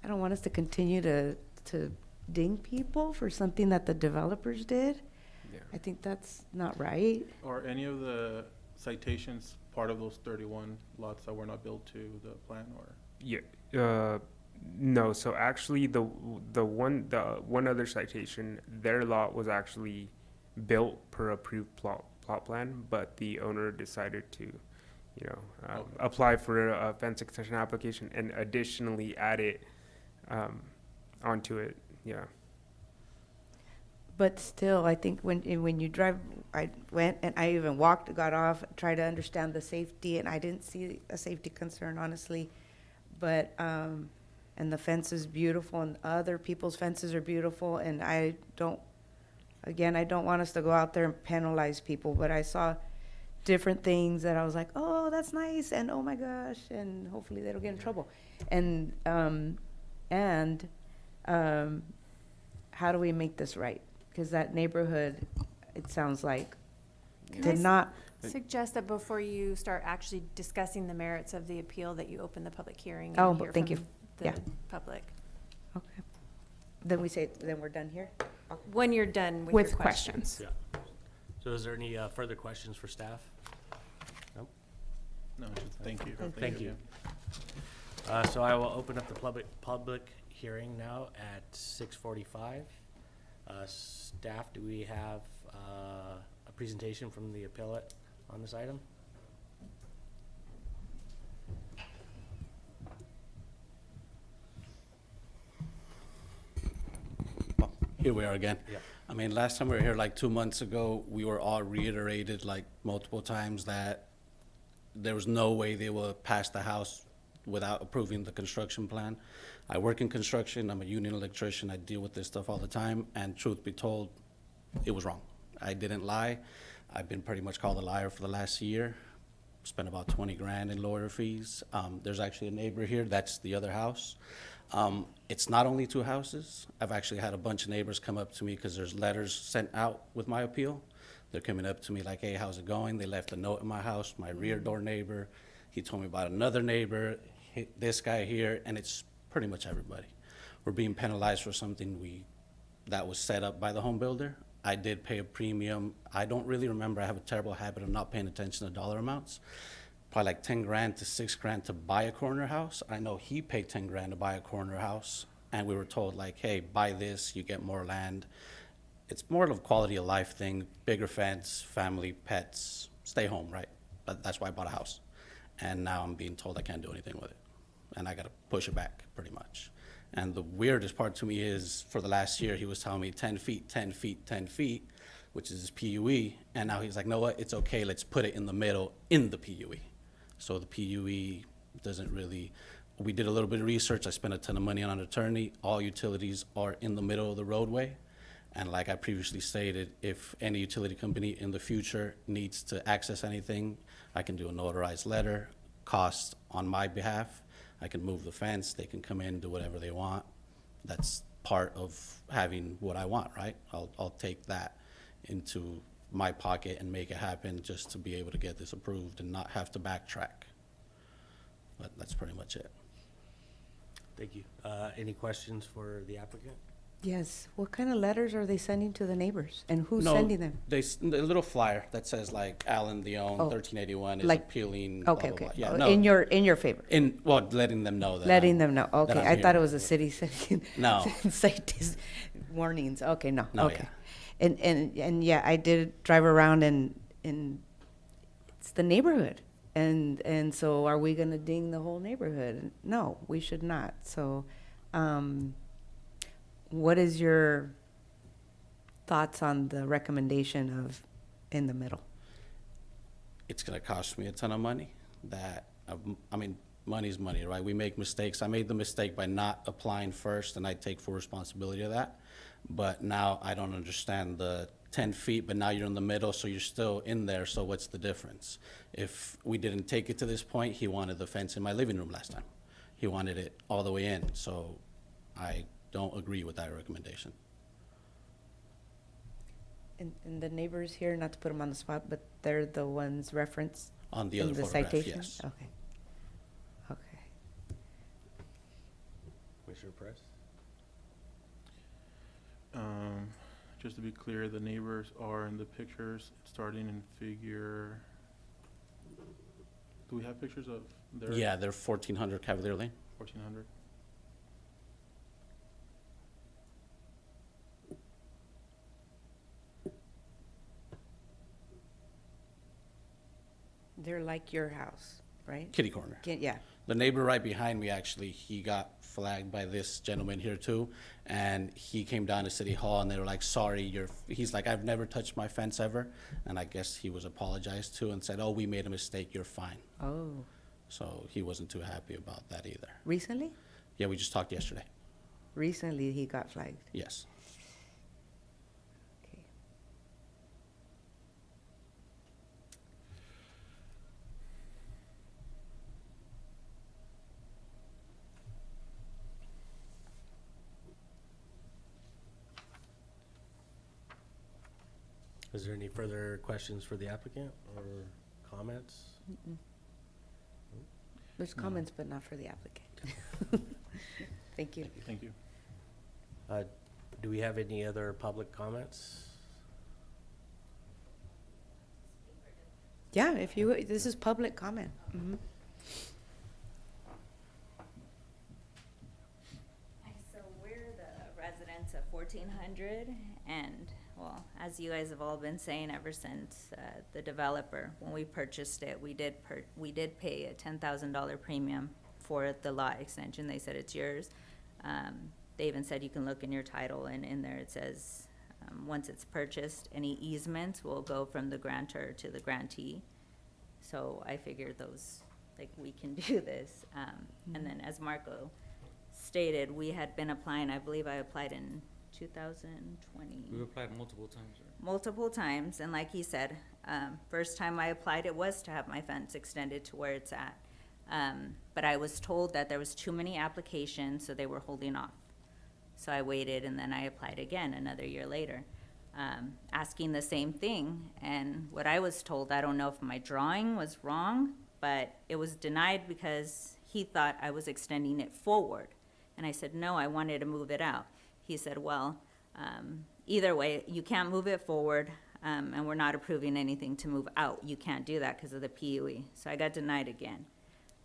I don't want us to continue to ding people for something that the developers did. Yeah. I think that's not right. Are any of the citations part of those 31 lots that were not built to the plan, or? Yeah. No. So actually, the one other citation, their lot was actually built per approved plot plan, but the owner decided to apply for a fence extension application and additionally add it onto it. Yeah. But still, I think when you drive, I went and I even walked, got off, tried to understand the safety, and I didn't see a safety concern, honestly. But, and the fence is beautiful, and other people's fences are beautiful, and I don't want us to go out there and penalize people, but I saw different things that I was like, oh, that's nice, and oh my gosh, and hopefully they don't get in trouble. And how do we make this right? Because that neighborhood, it sounds like, Can I did not, suggest that before you start actually discussing the merits of the appeal, that you open the public hearing Oh, and hear thank you. from Yeah. the public? okay. Then we're done here? When you're done with With your questions. questions. Yeah. So is there any further questions for staff? Nope. No, just thank you. Thank you. So I will open up the public hearing now at 6:45. Staff, do we have a presentation from the appellate on this item? Here we are again. Yeah. I mean, last time we were here, like 2 months ago, we were all reiterated like multiple times that there was no way they would pass the house without approving the construction plan. I work in construction, I'm a union electrician, I deal with this stuff all the time, and truth be told, it was wrong. I didn't lie. I've been pretty much called a liar for the last year. Spent about 20 grand in lawyer fees. There's actually a neighbor here, that's the other house. It's not only 2 houses. I've actually had a bunch of neighbors come up to me because there's letters sent out with my appeal. They're coming up to me like, hey, how's it going? They left a note in my house, my rear door neighbor. He told me about another neighbor, this guy here, and it's pretty much everybody. We're being penalized for something that was set up by the home builder. I did pay a premium. I don't really remember. I have a terrible habit of not paying attention to dollar amounts. Probably like 10 grand to 6 grand to buy a corner house. I know he paid 10 grand to buy a corner house, and we were told like, hey, buy this, you get more land. It's more of a quality of life thing, bigger fence, family, pets, stay home, right? But that's why I bought a house. And now I'm being told I can't do anything with it. And I gotta push it back, pretty much. And the weirdest part to me is, for the last year, he was telling me 10 feet, 10 feet, 10 feet, which is his PUE. And now he's like, no, what, it's okay, let's put it in the middle in the PUE. So the PUE doesn't really, we did a little bit of research, I spent a ton of money on an attorney. All utilities are in the middle of the roadway. And like I previously stated, if any utility company in the future needs to access anything, I can do a notarized letter, cost on my behalf. I can move the fence, they can come in, do whatever they want. That's part of having what I want, right? I'll take that into my pocket and make it happen just to be able to get this approved and not have to backtrack. But that's pretty much it. Thank you. Any questions for the applicant? yes. What kind of letters are they sending to the neighbors? And who's No, sending them? The little flyer that says like Alan Dion, Oh. 1381 is Like- appealing, blah, Okay, blah, okay. blah. Yeah, Oh, no, in your favor? well, letting them know that. Letting I'm- them know, okay. I'm I thought here. it was a city sending. No. Safety warnings, okay, no, No, okay. And yeah, I did drive around and it's the neighborhood. And so are we gonna ding the whole neighborhood? No, we should not. So, what is your thoughts on the recommendation of in the middle? It's gonna cost me a ton of money. I mean, money's money, right? We make mistakes. I made the mistake by not applying first, and I take full responsibility of that. But now I don't understand the 10 feet, but now you're in the middle, so you're still in there, so what's the difference? If we didn't take it to this point, he wanted the fence in my living room last time. He wanted it all the way in, so I don't agree with that recommendation. And the neighbors here, not to put them on the spot, but they're the ones referenced On the in other the photograph, citation? yes. Okay. Okay. Commissioner Press? Just to be clear, the neighbors are in the pictures, starting in figure, do we have pictures of their? Yeah, they're 1400 Cavalier Lane. 1400. They're like your house, right? Kitty corner. Yeah. The neighbor right behind me, actually, he got flagged by this gentleman here too. And he came down to City Hall and they were like, sorry, he's like, I've never touched my fence ever. And I guess he was apologized to and said, oh, we made a mistake, you're fine. Oh, So he wasn't too happy about that either. recently? Yeah, we just talked yesterday. Recently he got flagged. Yes. Okay. Is there any further questions for the applicant or comments? There's comments, but not for the applicant. Thank you. Thank you. Do we have any other public comments? Yeah, if you, this is public comment. Mhm. So we're the residents of 1400, and well, as you guys have all been saying ever since the developer, when we purchased it, we did pay a $10,000 premium for the lot extension. They said it's yours. They even said you can look in your title, and in there it says once it's purchased, any easements will go from the grantor to the grantee. So I figured those, like, we can do this. And then as Marco stated, we had been applying, I believe I applied in 2020. We've applied multiple times, right? Multiple times, and like he said, first time I applied, it was to have my fence extended to where it's at. But I was told that there was too many applications, so they were holding off. So I waited, and then I applied again another year later, asking the same thing. And what I was told, I don't know if my drawing was wrong, but it was denied because he thought I was extending it forward. And I said, no, I wanted to move it out. He said, well, either way, you can't move it forward, and we're not approving anything to move out. You can't do that because of the PUE. So I got denied again.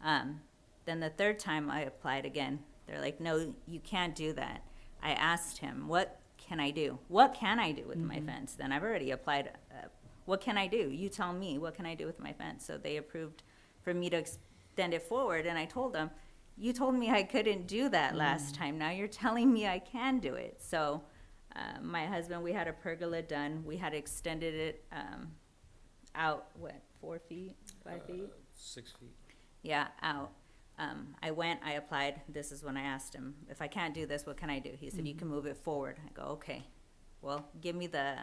Then the third time I applied again, they're like, no, you can't do that. I asked him, what can I do? What can I do with my fence? Then I've already applied. What can I do? You tell me, what can I do with my fence? So they approved for me to extend it forward, and I told them, you told me I couldn't do that last time. Now you're telling me I can do it. So my husband, we had a pergola done. We had extended it out, 4 feet, 5 feet? 6 feet. Yeah, out. I went, I applied. This is when I asked him, if I can't do this, what can I do? He said, you can move it forward. I go, okay. Well, give me the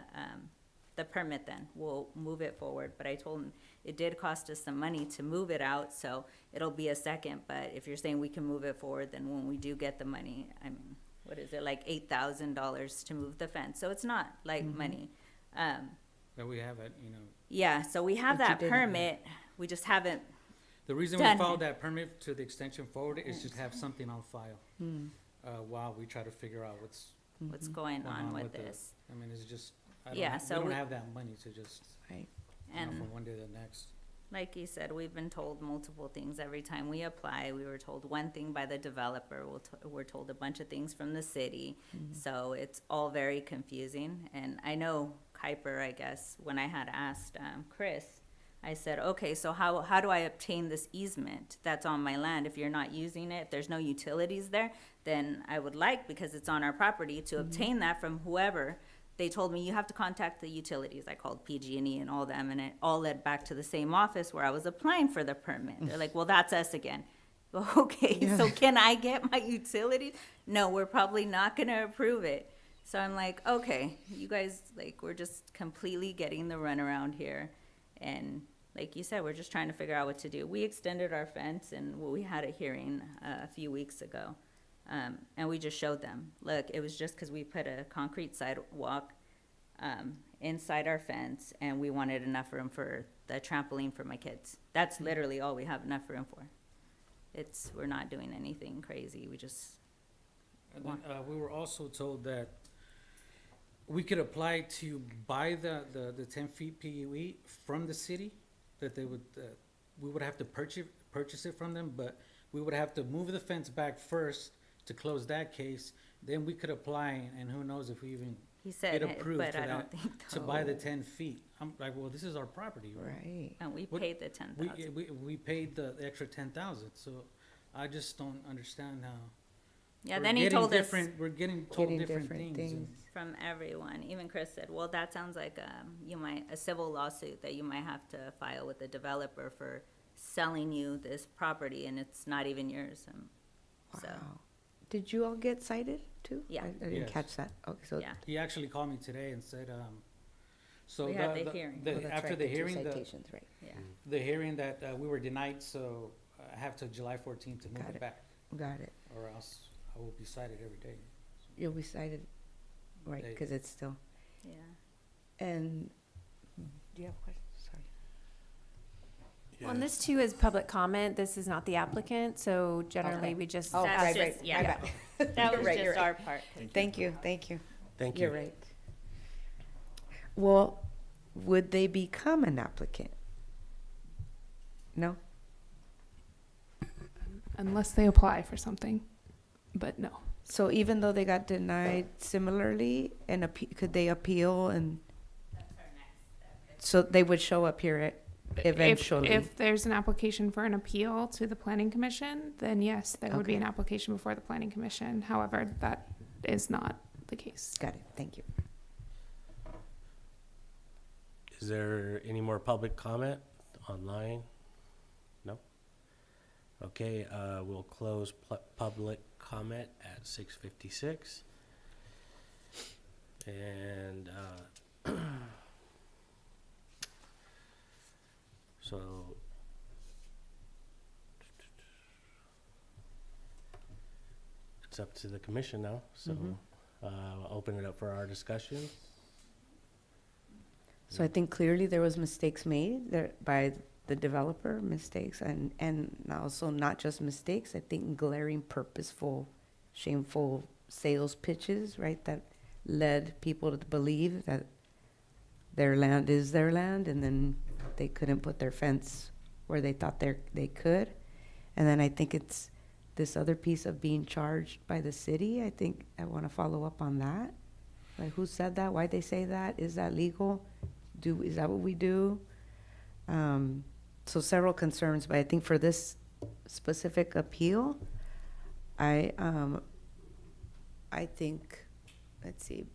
permit then. We'll move it forward. But I told him it did cost us some money to move it out, so it'll be a second. But if you're saying we can move it forward, then when we do get the money, I mean, what is it, like $8,000 to move the fence? So it's not like money. That we have it, you know. Yeah, so we have But you that didn't, permit. We just haven't. The reason Done. we filed that permit to the extension forward is to have something on file while we try to figure out What's going on with the- this? I mean, it's just, Yeah, so we don't we- have that money to just, Right. And from one day to the next. like you said, we've been told multiple things every time we apply. We were told one thing by the developer. We're told a bunch of things from the city. So it's all very confusing. And I know Kuiper, I guess, when I had asked Chris, I said, okay, so how do I obtain this easement that's on my land? If you're not using it, if there's no utilities there, then I would like, because it's on our property, to obtain that from whoever. They told me you have to contact the utilities. I called PG&E and all them, and it all led back to the same office where I was applying for the permit. They're like, well, that's us again. Well, okay, so can I get my utilities? No, we're probably not gonna approve it. So I'm like, okay, you guys, like, we're just completely getting the runaround here. And like you said, we're just trying to figure out what to do. We extended our fence, and we had a hearing a few weeks ago. And we just showed them, look, it was just because we put a concrete sidewalk inside our fence, and we wanted enough room for the trampoline for my kids. That's literally all we have enough room for. We're not doing anything crazy. We just, And then, we were also told that we could apply to buy the 10 feet PUE from the city, that they would, we would have to purchase it from them, but we would have to move the fence back first to close that case, then we could apply, and who knows if we even He said get it, approved but for I don't that, think. to buy the 10 feet. I'm like, well, this is our property, right? Right. And we What- paid the 10,000. We paid the extra 10,000, so I just don't understand how. Yeah, we're then he getting told us different- We're getting told Getting different different things. things. from everyone. Even Chris said, well, that sounds like a civil lawsuit that you might have to file with the developer for selling you this property and it's not even yours. So, Wow. Did you all get cited too? Yeah. I didn't Yes. catch that. Okay, so yeah. He actually called me today and said, so We had the hearing. oh, that's after right, the two hearing, citations, right? Yeah. the hearing that we were denied, so I have till July 14th to move Got it it. back, Got it. or else I will be cited every day. You'll be cited, right? They- Because it's still. Yeah. And do you have questions? Sorry. Well, and this too is public comment. This is not the applicant, so generally Okay. we just. Oh, That's right, just- right. yeah. My bad. That You're was right, you're just right. our part. Thank you. Thank you. Thank You're you. right. Well, would they become an applicant? No? Unless they apply for something, but no. So even though they got denied similarly, and could they appeal and? So they would show up here at eventually? If there's an application for an appeal to the planning commission, then yes, there would be Okay. an application before the planning commission. However, that is not the case. Got it. Thank you. Is there any more public comment online? No? Okay, we'll close public comment at 6:56. And, so it's up to the commission now, so, I'll open it up for our discussion. So I think clearly there was mistakes made there by the developer, mistakes, and also not just mistakes, I think glaring, purposeful, shameful sales pitches, right? That led people to believe that their land is their land, and then they couldn't put their fence where they thought they could. And then I think it's this other piece of being charged by the city. I think I want to follow up on that. Like, who said that? Why'd they say that? Is that legal? Is that what we do? So several concerns, but I think for this specific appeal, I think, let's see,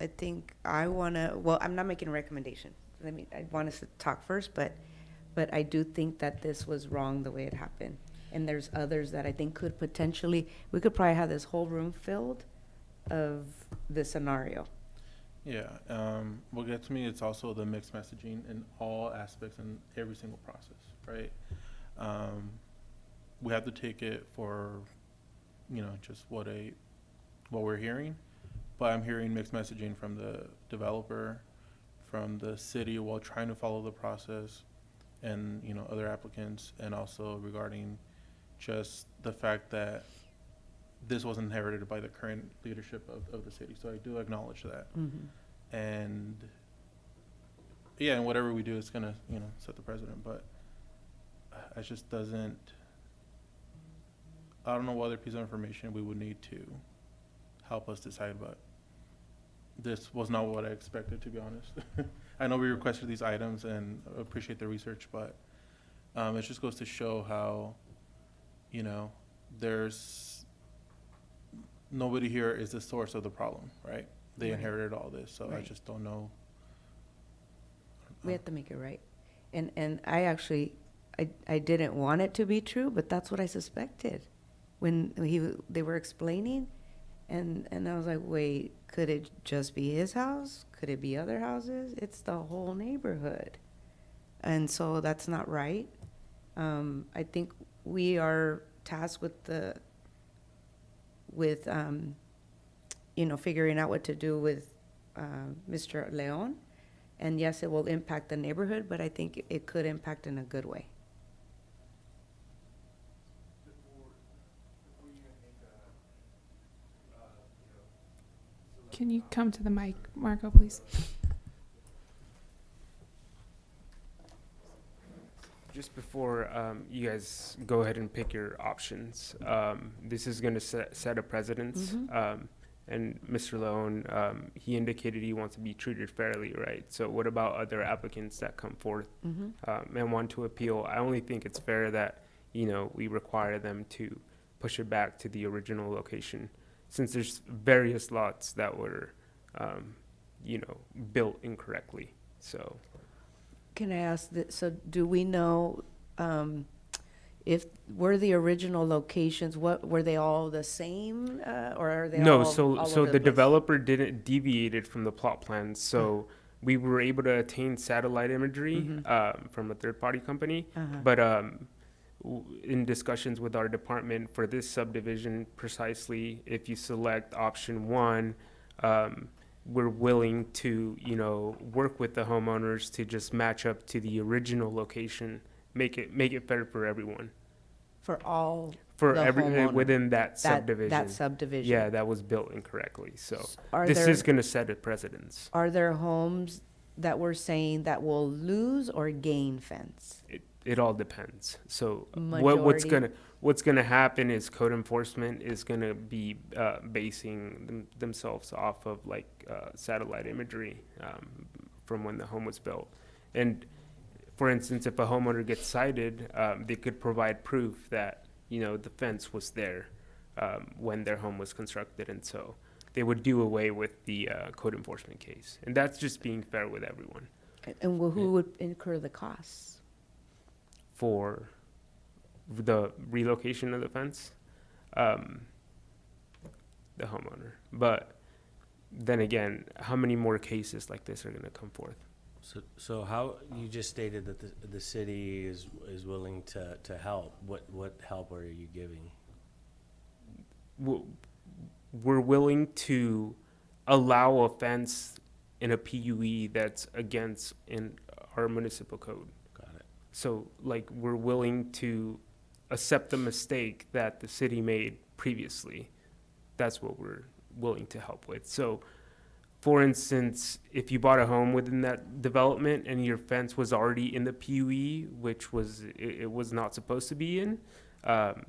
I think I wanna, well, I'm not making a recommendation. I want us to talk first, but I do think that this was wrong the way it happened. And there's others that I think could potentially, we could probably have this whole room filled of this scenario. Yeah, what gets me, it's also the mixed messaging in all aspects in every single process, right? We have to take it for, just what we're hearing, but I'm hearing mixed messaging from the developer, from the city while trying to follow the process, and, other applicants, and also regarding just the fact that this was inherited by the current leadership of the city. So I do acknowledge that. And yeah, and whatever we do is gonna, set the precedent, but it just doesn't, I don't know what other piece of information we would need to help us decide, but this was not what I expected, to be honest. I know we requested these items and appreciate the research, but it just goes to show how, there's nobody here is the source of the problem, right? They Right. inherited all this, so I Right. just don't know. We have to make it right. And I actually, I didn't want it to be true, but that's what I suspected. When they were explaining, and I was like, wait, could it just be his house? Could it be other houses? It's the whole neighborhood. And so that's not right. I think we are tasked with figuring out what to do with Mr. Leon. And yes, it will impact the neighborhood, but I think it could impact in a good way. Can you come to the mic, Marco, please? Just before you guys go ahead and pick your options, this is going to set a precedence. And Mr. Leone, he indicated he wants to be treated fairly, right? So what about other applicants that come forth and want to appeal? I only think it's fair that, you know, we require them to push it back to the original location, since there's various lots that were, you know, built incorrectly. So. Can I ask that, so do we know, if, were the original locations, what, were they all the same, or are they No, all so all so over the place? developer didn't deviated from the plot plans. So we were able to attain satellite imagery from a third party company, but in discussions with our department for this subdivision, precisely, if you select option 1, we're willing to, you know, work with the homeowners to just match up to the original location, make it fair for everyone. For all For the every homeowner. within that subdivision. That subdivision? Yeah, that was built incorrectly. So Are this there, is going to set a precedence. are there homes that we're saying that will lose or gain fence? It all depends. So Majority? what's gonna happen is code enforcement is gonna be basing themselves off of like satellite imagery from when the home was built. And for instance, if a homeowner gets cited, they could provide proof that, you know, the fence was there when their home was constructed, and so they would do away with the code enforcement case. And that's just being fair with everyone. And who would incur the costs? For the relocation of the fence, the homeowner. But then again, how many more cases like this are going to come forth? So how, you just stated that the city is willing to help. What help are you giving? We're willing to allow a fence in a PUE that's against in our municipal code. Got it. So like we're willing to accept the mistake that the city made previously. That's what we're willing to help with. So for instance, if you bought a home within that development and your fence was already in the PUE, which was it was not supposed to be in,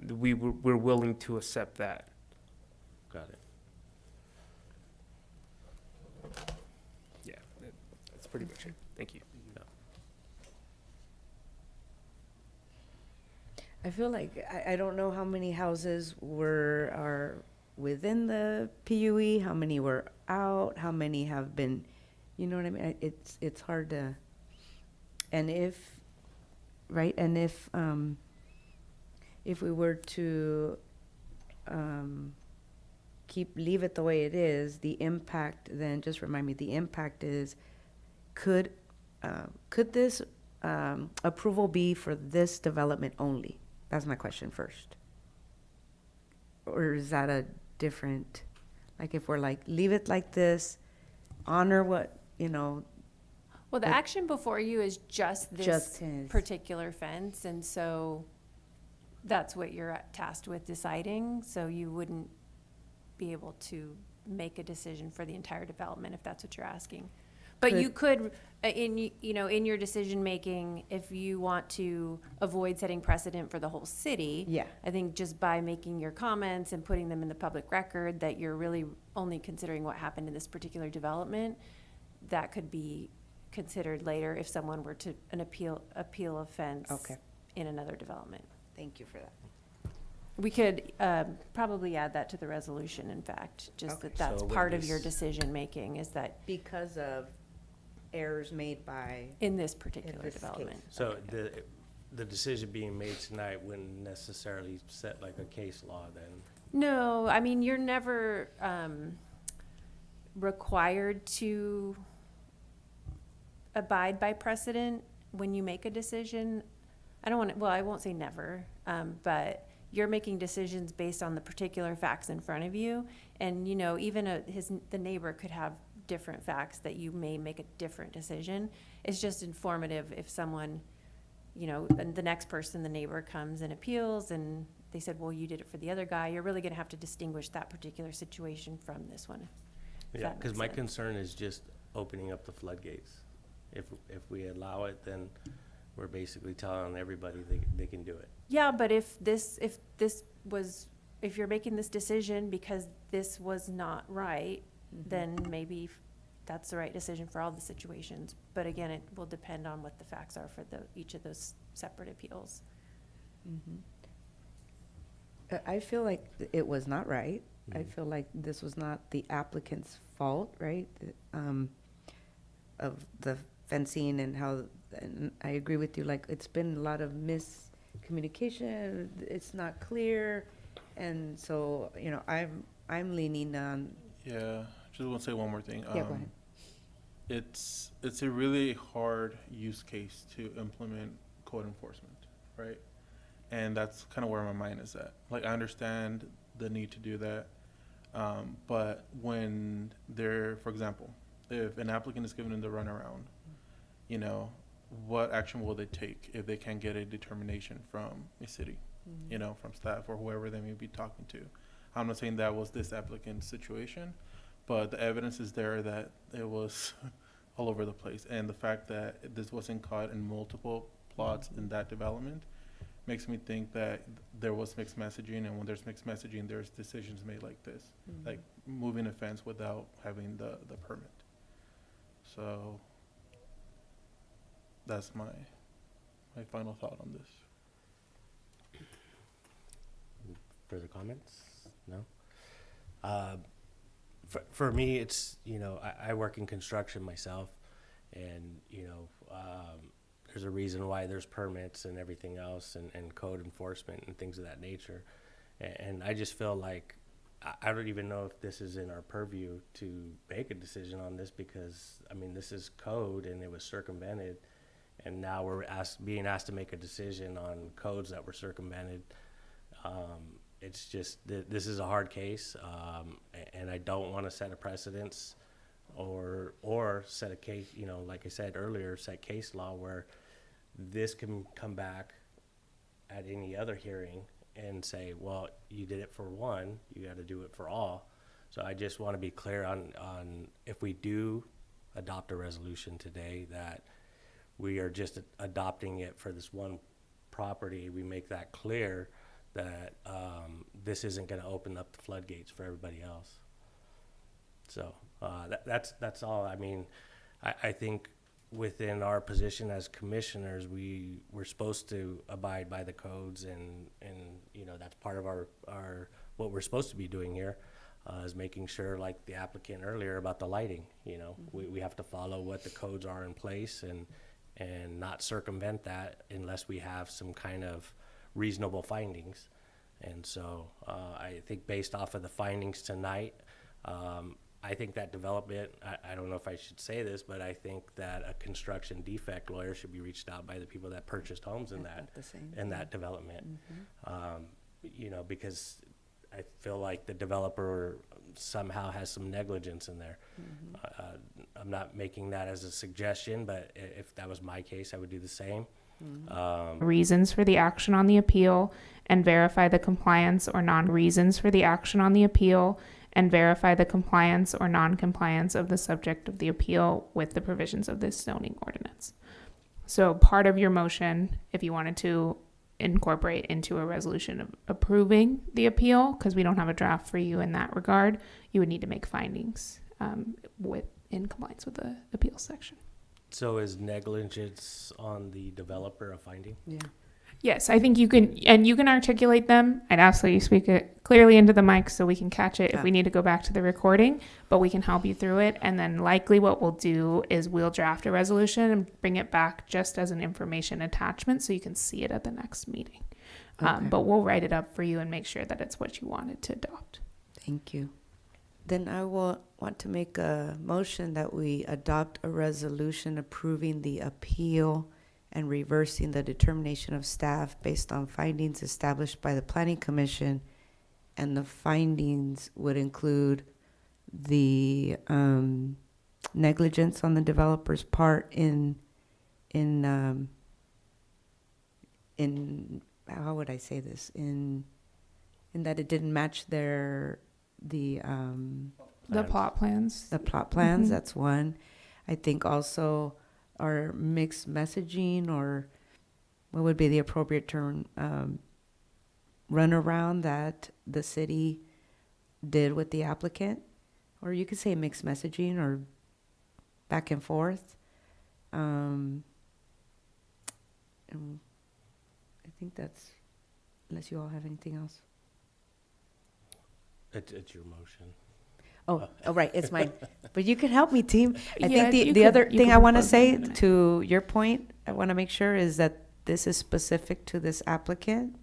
we're willing to accept that. Got it. Yeah, that's pretty much it. Thank you. I feel like, I don't know how many houses are within the PUE, how many were out, how many have been, you know what I mean? It's hard to, and if, right, and if we were to leave it the way it is, the impact then, just remind me, the impact is, could this approval be for this development only? That's my question first. Or is that a different, like if we're like, leave it like this, honor what, you know. Well, the action before you is just this Just his. particular fence, and so that's what you're tasked with deciding, so you wouldn't be able to make a decision for the entire development if that's what you're asking. But you could, in your decision-making, if you want to avoid setting precedent for the whole city. Yeah. I think just by making your comments and putting them in the public record, that you're really only considering what happened in this particular development, that could be considered later if someone were to appeal a fence Okay. in another development. Thank you for that. We could probably add that to the resolution, in fact, just Okay. that's So would part of this- your decision-making, is that Because of errors made by, in this particular this development. case. So the decision being made tonight wouldn't necessarily set like a case law then? No, I mean, you're never required to abide by precedent when you make a decision. I don't want to, well, I won't say never, but you're making decisions based on the particular facts in front of you. And, you know, even the neighbor could have different facts that you may make a different decision. It's just informative if someone, you know, and the next person, the neighbor, comes and appeals and they said, well, you did it for the other guy. You're really going to have to distinguish that particular situation from this one. If Yeah, that because makes my sense. concern is just opening up the floodgates. If we allow it, then we're basically telling everybody they can do it. Yeah, but if you're making this decision because this was not right, then maybe that's the right decision for all the situations. But again, it will depend on what the facts are for each of those separate appeals. I feel like it was not right. I feel like this was not the applicant's fault, right? Of the fencing and how, and I agree with you, like, it's been a lot of miscommunication, it's not clear, and so, you know, I'm leaning on, Yeah, just want to say one more thing. yeah, go ahead. It's a really hard use case to implement code enforcement, right? And that's kind of where my mind is at. Like, I understand the need to do that, but when for example, if an applicant is given the runaround, you know, what action will they take if they can't get a determination from a city, you know, from staff or whoever they may be talking to? I'm not saying that was this applicant's situation, but the evidence is there that it was all over the place. And the fact that this wasn't caught in multiple plots in that development makes me think that there was mixed messaging, and when there's mixed messaging, there's decisions made like this, like moving a fence without having the permit. So that's my final thought on this. Further comments? No? For me, it's, you know, I work in construction myself, and, you know, there's a reason why there's permits and everything else, and code enforcement and things of that nature. And I just feel like I don't even know if this is in our purview to make a decision on this, because, I mean, this is code and it was circumvented, and now we're being asked to make a decision on codes that were circumvented. It's just, this is a hard case, and I don't want to set a precedence or set a case, you know, like I said earlier, set case law where this can come back at any other hearing and say, well, you did it for one, you got to do it for all. So I just want to be clear on if we do adopt a resolution today, that we are just adopting it for this one property. We make that clear that this isn't going to open up the floodgates for everybody else. So that's all. I mean, I think within our position as commissioners, we're supposed to abide by the codes, and you know, that's part of our what we're supposed to be doing here, is making sure, like the applicant earlier about the lighting, you know, we have to follow what the codes are in place and not circumvent that unless we have some kind of reasonable findings. And so I think based off of the findings tonight, I think that development, I don't know if I should say this, but I think that a construction defect lawyer should be reached out by the people that purchased homes in that development. You know, because I feel like the developer somehow has some negligence in there. I'm not making that as a suggestion, but if that was my case, I would do the same. Reasons for the action on the appeal, and verify the compliance or non-reasons for the action on the appeal, and verify the compliance or non-compliance of the subject of the appeal with the provisions of this zoning ordinance. So part of your motion, if you wanted to incorporate into a resolution of approving the appeal, because we don't have a draft for you in that regard, you would need to make findings in compliance with the appeals section. So is negligence on the developer a finding? Yeah. Yes, I think you can articulate them. I'd ask that you speak it clearly into the mic so we can catch it if we need to go back to the recording, but we can help you through it. And then likely what we'll do is we'll draft a resolution and bring it back just as an information attachment so you can see it at the next meeting. Okay. But we'll write it up for you and make sure that it's what you wanted to adopt. Thank you. Then I will want to make a motion that we adopt a resolution approving the appeal and reversing the determination of staff based on findings established by the Planning Commission. And the findings would include the negligence on the developer's part in how would I say this? In that it didn't match the plot plans. The plot plans, Mhm. that's one. I think also our mixed messaging or what would be the appropriate term, runaround that the city did with the applicant, or you could say mixed messaging or back and forth. And I think that's, unless you all have anything else. It's your motion. Oh, right, it's mine. But you can help me, team. I Yeah, think you the could- other you thing could I want to propose say, it in a minute. to your point, I want to make sure is that this is specific to this applicant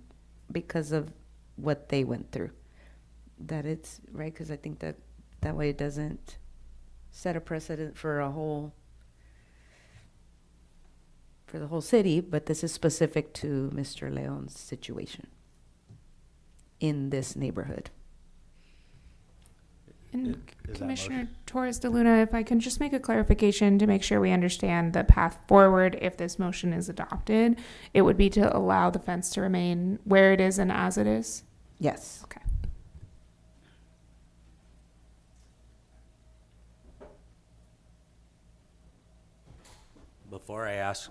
because of what they went through. That it's, right, because I think that way it doesn't set a precedent for the whole city, but this is specific to Mr. Leon's situation in this neighborhood. And Is that Commissioner motion? Torres de Luna, if I can just make a clarification to make sure we understand the path forward if this motion is adopted, it would be to allow the fence to remain where it is and as it is? Yes. Okay. Before I ask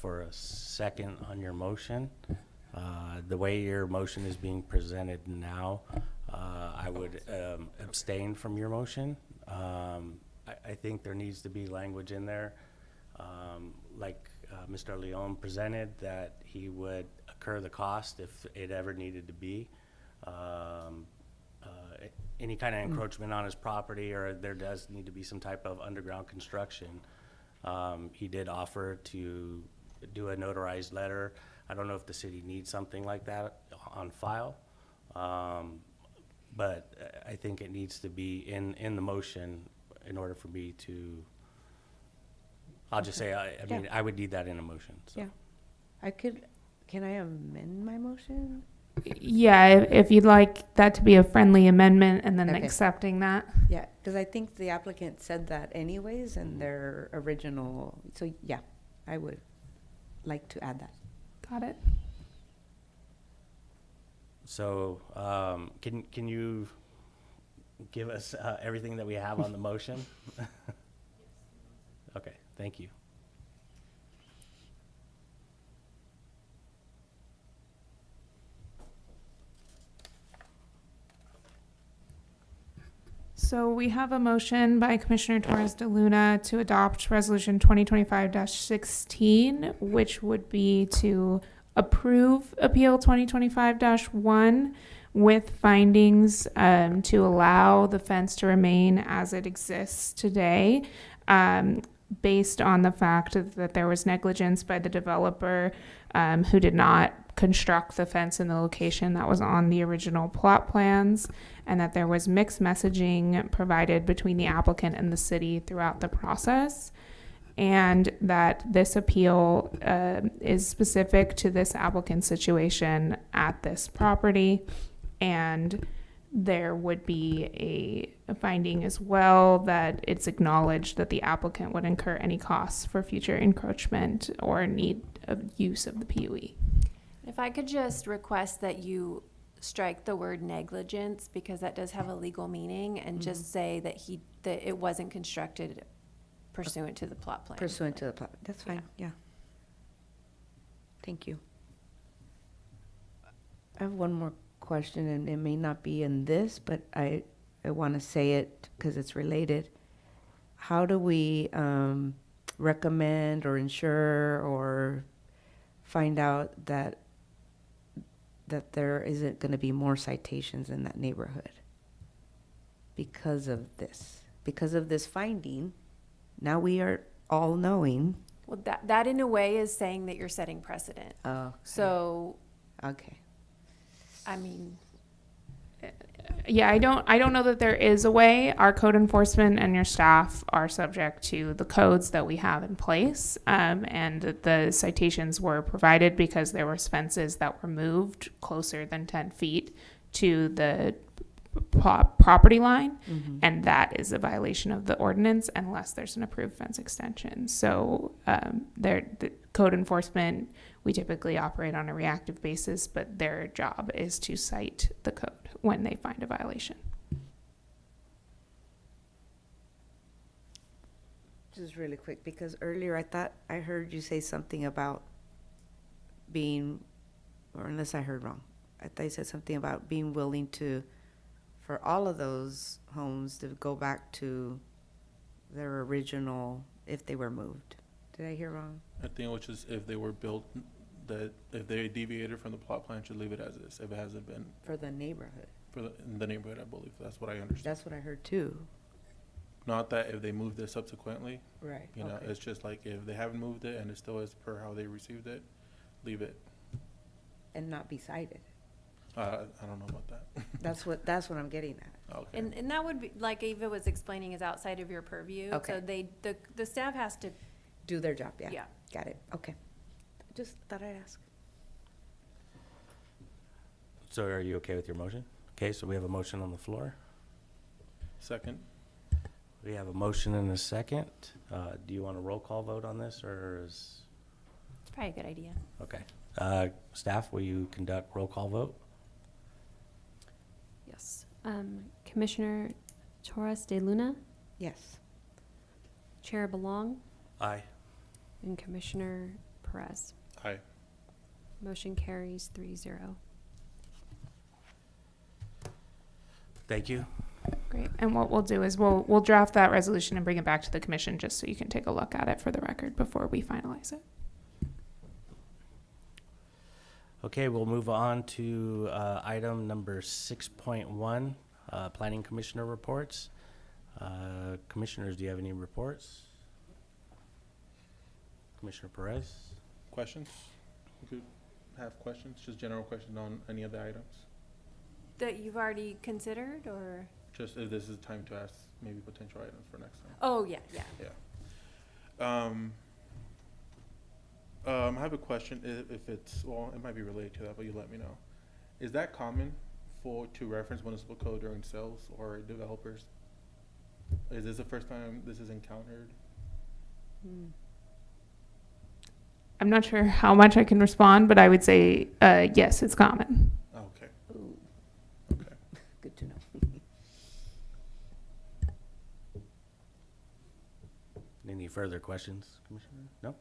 for a second on your motion, the way your motion is being presented now, I would abstain from your motion. I think there needs to be language in there, like Mr. Leon presented, that he would incur the cost if it ever needed to be. Any kind of encroachment on his property, or there does need to be some type of underground construction. He did offer to do a notarized letter. I don't know if the city needs something like that on file. But I think it needs to be in the motion in order for me to, I'll just say, I Yeah. mean, I would need that in a motion, so. Yeah. Can I amend my motion? Yeah, if you'd like that to be a friendly amendment and then Okay. accepting that. Yeah, because I think the applicant said that anyways in their original, so yeah, I would like to add that. Got it. So, can you give us everything that we have on the motion? Okay, thank you. So we have a motion by Commissioner Torres de Luna to adopt Resolution 2025-16, which would be to approve Appeal 2025-1 with findings to allow the fence to remain as it exists today, based on the fact that there was negligence by the developer who did not construct the fence in the location that was on the original plot plans, and that there was mixed messaging provided between the applicant and the city throughout the process, and that this appeal is specific to this applicant's situation at this property, and there would be a finding as well that it's acknowledged that the applicant would incur any costs for future encroachment or need of use of the PUE. If I could just request that you strike the word negligence, because that does have a legal meaning, and just say that that it wasn't constructed pursuant to the plot plan. Pursuant to the plot, that's fine, yeah. Thank you. I have one more question, and it may not be in this, but I want to say it because it's related. How do we recommend or ensure or find out that there isn't going to be more citations in that neighborhood because of this finding? Now we are all knowing. Well, that in a way is saying that you're setting precedent. Oh, So, okay. I mean, Yeah, I don't know that there is a way. Our code enforcement and your staff are subject to the codes that we have in place. And the citations were provided because there were fences that were moved closer than 10 feet to the property line. Mm-hmm. And that is a violation of the ordinance unless there's an approved fence extension. So the code enforcement, we typically operate on a reactive basis, but their job is to cite the code when they find a violation. Just really quick, because earlier I thought I heard you say something about being, or unless I heard wrong, I thought you said something about being willing to, for all of those homes to go back to their original if they were moved. Did I hear wrong? I think which is if they were built, that if they deviated from the plot plan, should leave it as is, if it hasn't been For the neighborhood. in the neighborhood, I believe. That's what I understand. That's what I heard too. Not that if they moved it subsequently, Right. you know, Okay. it's just like if they haven't moved it and it still is per how they received it, leave it. And not be cited. I don't know about that. That's what I'm getting at. Okay. And that would be, like Eva was explaining, is outside of your purview. Okay. So the staff has to, Do their job, yeah. yeah. Got it. Okay. Just thought I'd ask. So are you okay with your motion? Okay, so we have a motion on the floor. Second, We have a motion and a second. Do you want a roll call vote on this, or is, It's probably a good idea. okay. Staff, will you conduct roll call vote? Yes. Commissioner Torres de Luna, Yes. Chair Belong, Aye. and Commissioner Perez. aye. Motion carries 3-0. Thank you. Great. And what we'll do is we'll draft that resolution and bring it back to the commission just so you can take a look at it for the record before we finalize it. Okay, we'll move on to item number 6.1, Planning Commissioner reports. Commissioners, do you have any reports? Commissioner Perez? Questions? You could have questions, just general questions on any of the items? That you've already considered, or? Just if this is time to ask maybe potential items for next time. Oh, yeah. I have a question, if it's, well, it might be related to that, but you let me know. Is that common to reference municipal code during sales or developers? Is this the first time this is encountered? I'm not sure how much I can respond, but I would say, yes, it's common. Oh, okay, Ooh, okay. good to know. Any further questions, Commissioner? No?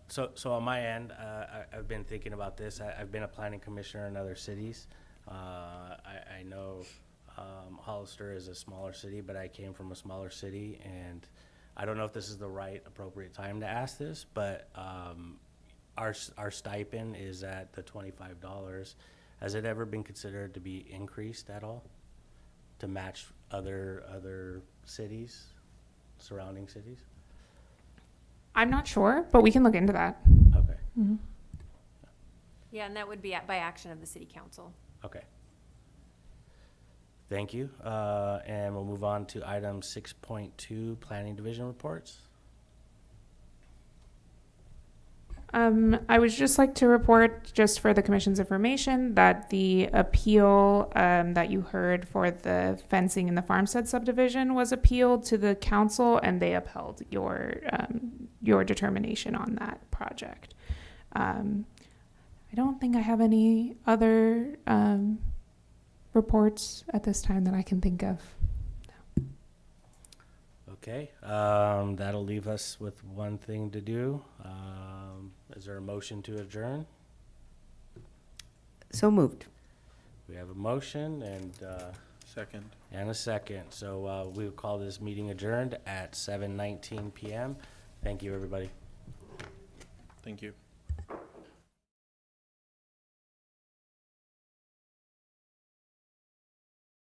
So on my end, I've been thinking about this. I've been a planning commissioner in other cities. I know Hollister is a smaller city, but I came from a smaller city, and I don't know if this is the right appropriate time to ask this, but our stipend is at the $25. Has it ever been considered to be increased at all to match other cities, surrounding cities? I'm not sure, but we can look into that. Okay, Mm-hmm. Yeah, and that would be by action of the city council. okay. Thank you. And we'll move on to item 6.2, Planning Division reports. I would just like to report, just for the commission's information, that the appeal that you heard for the fencing in the Farmstead subdivision was appealed to the council, and they upheld your determination on that project. I don't think I have any other reports at this time that I can think of. Okay, that'll leave us with one thing to do. Is there a motion to adjourn? So moved. We have a motion and Second. a second. So we will call this meeting adjourned at 7:19 p.m. Thank you, everybody. Thank you.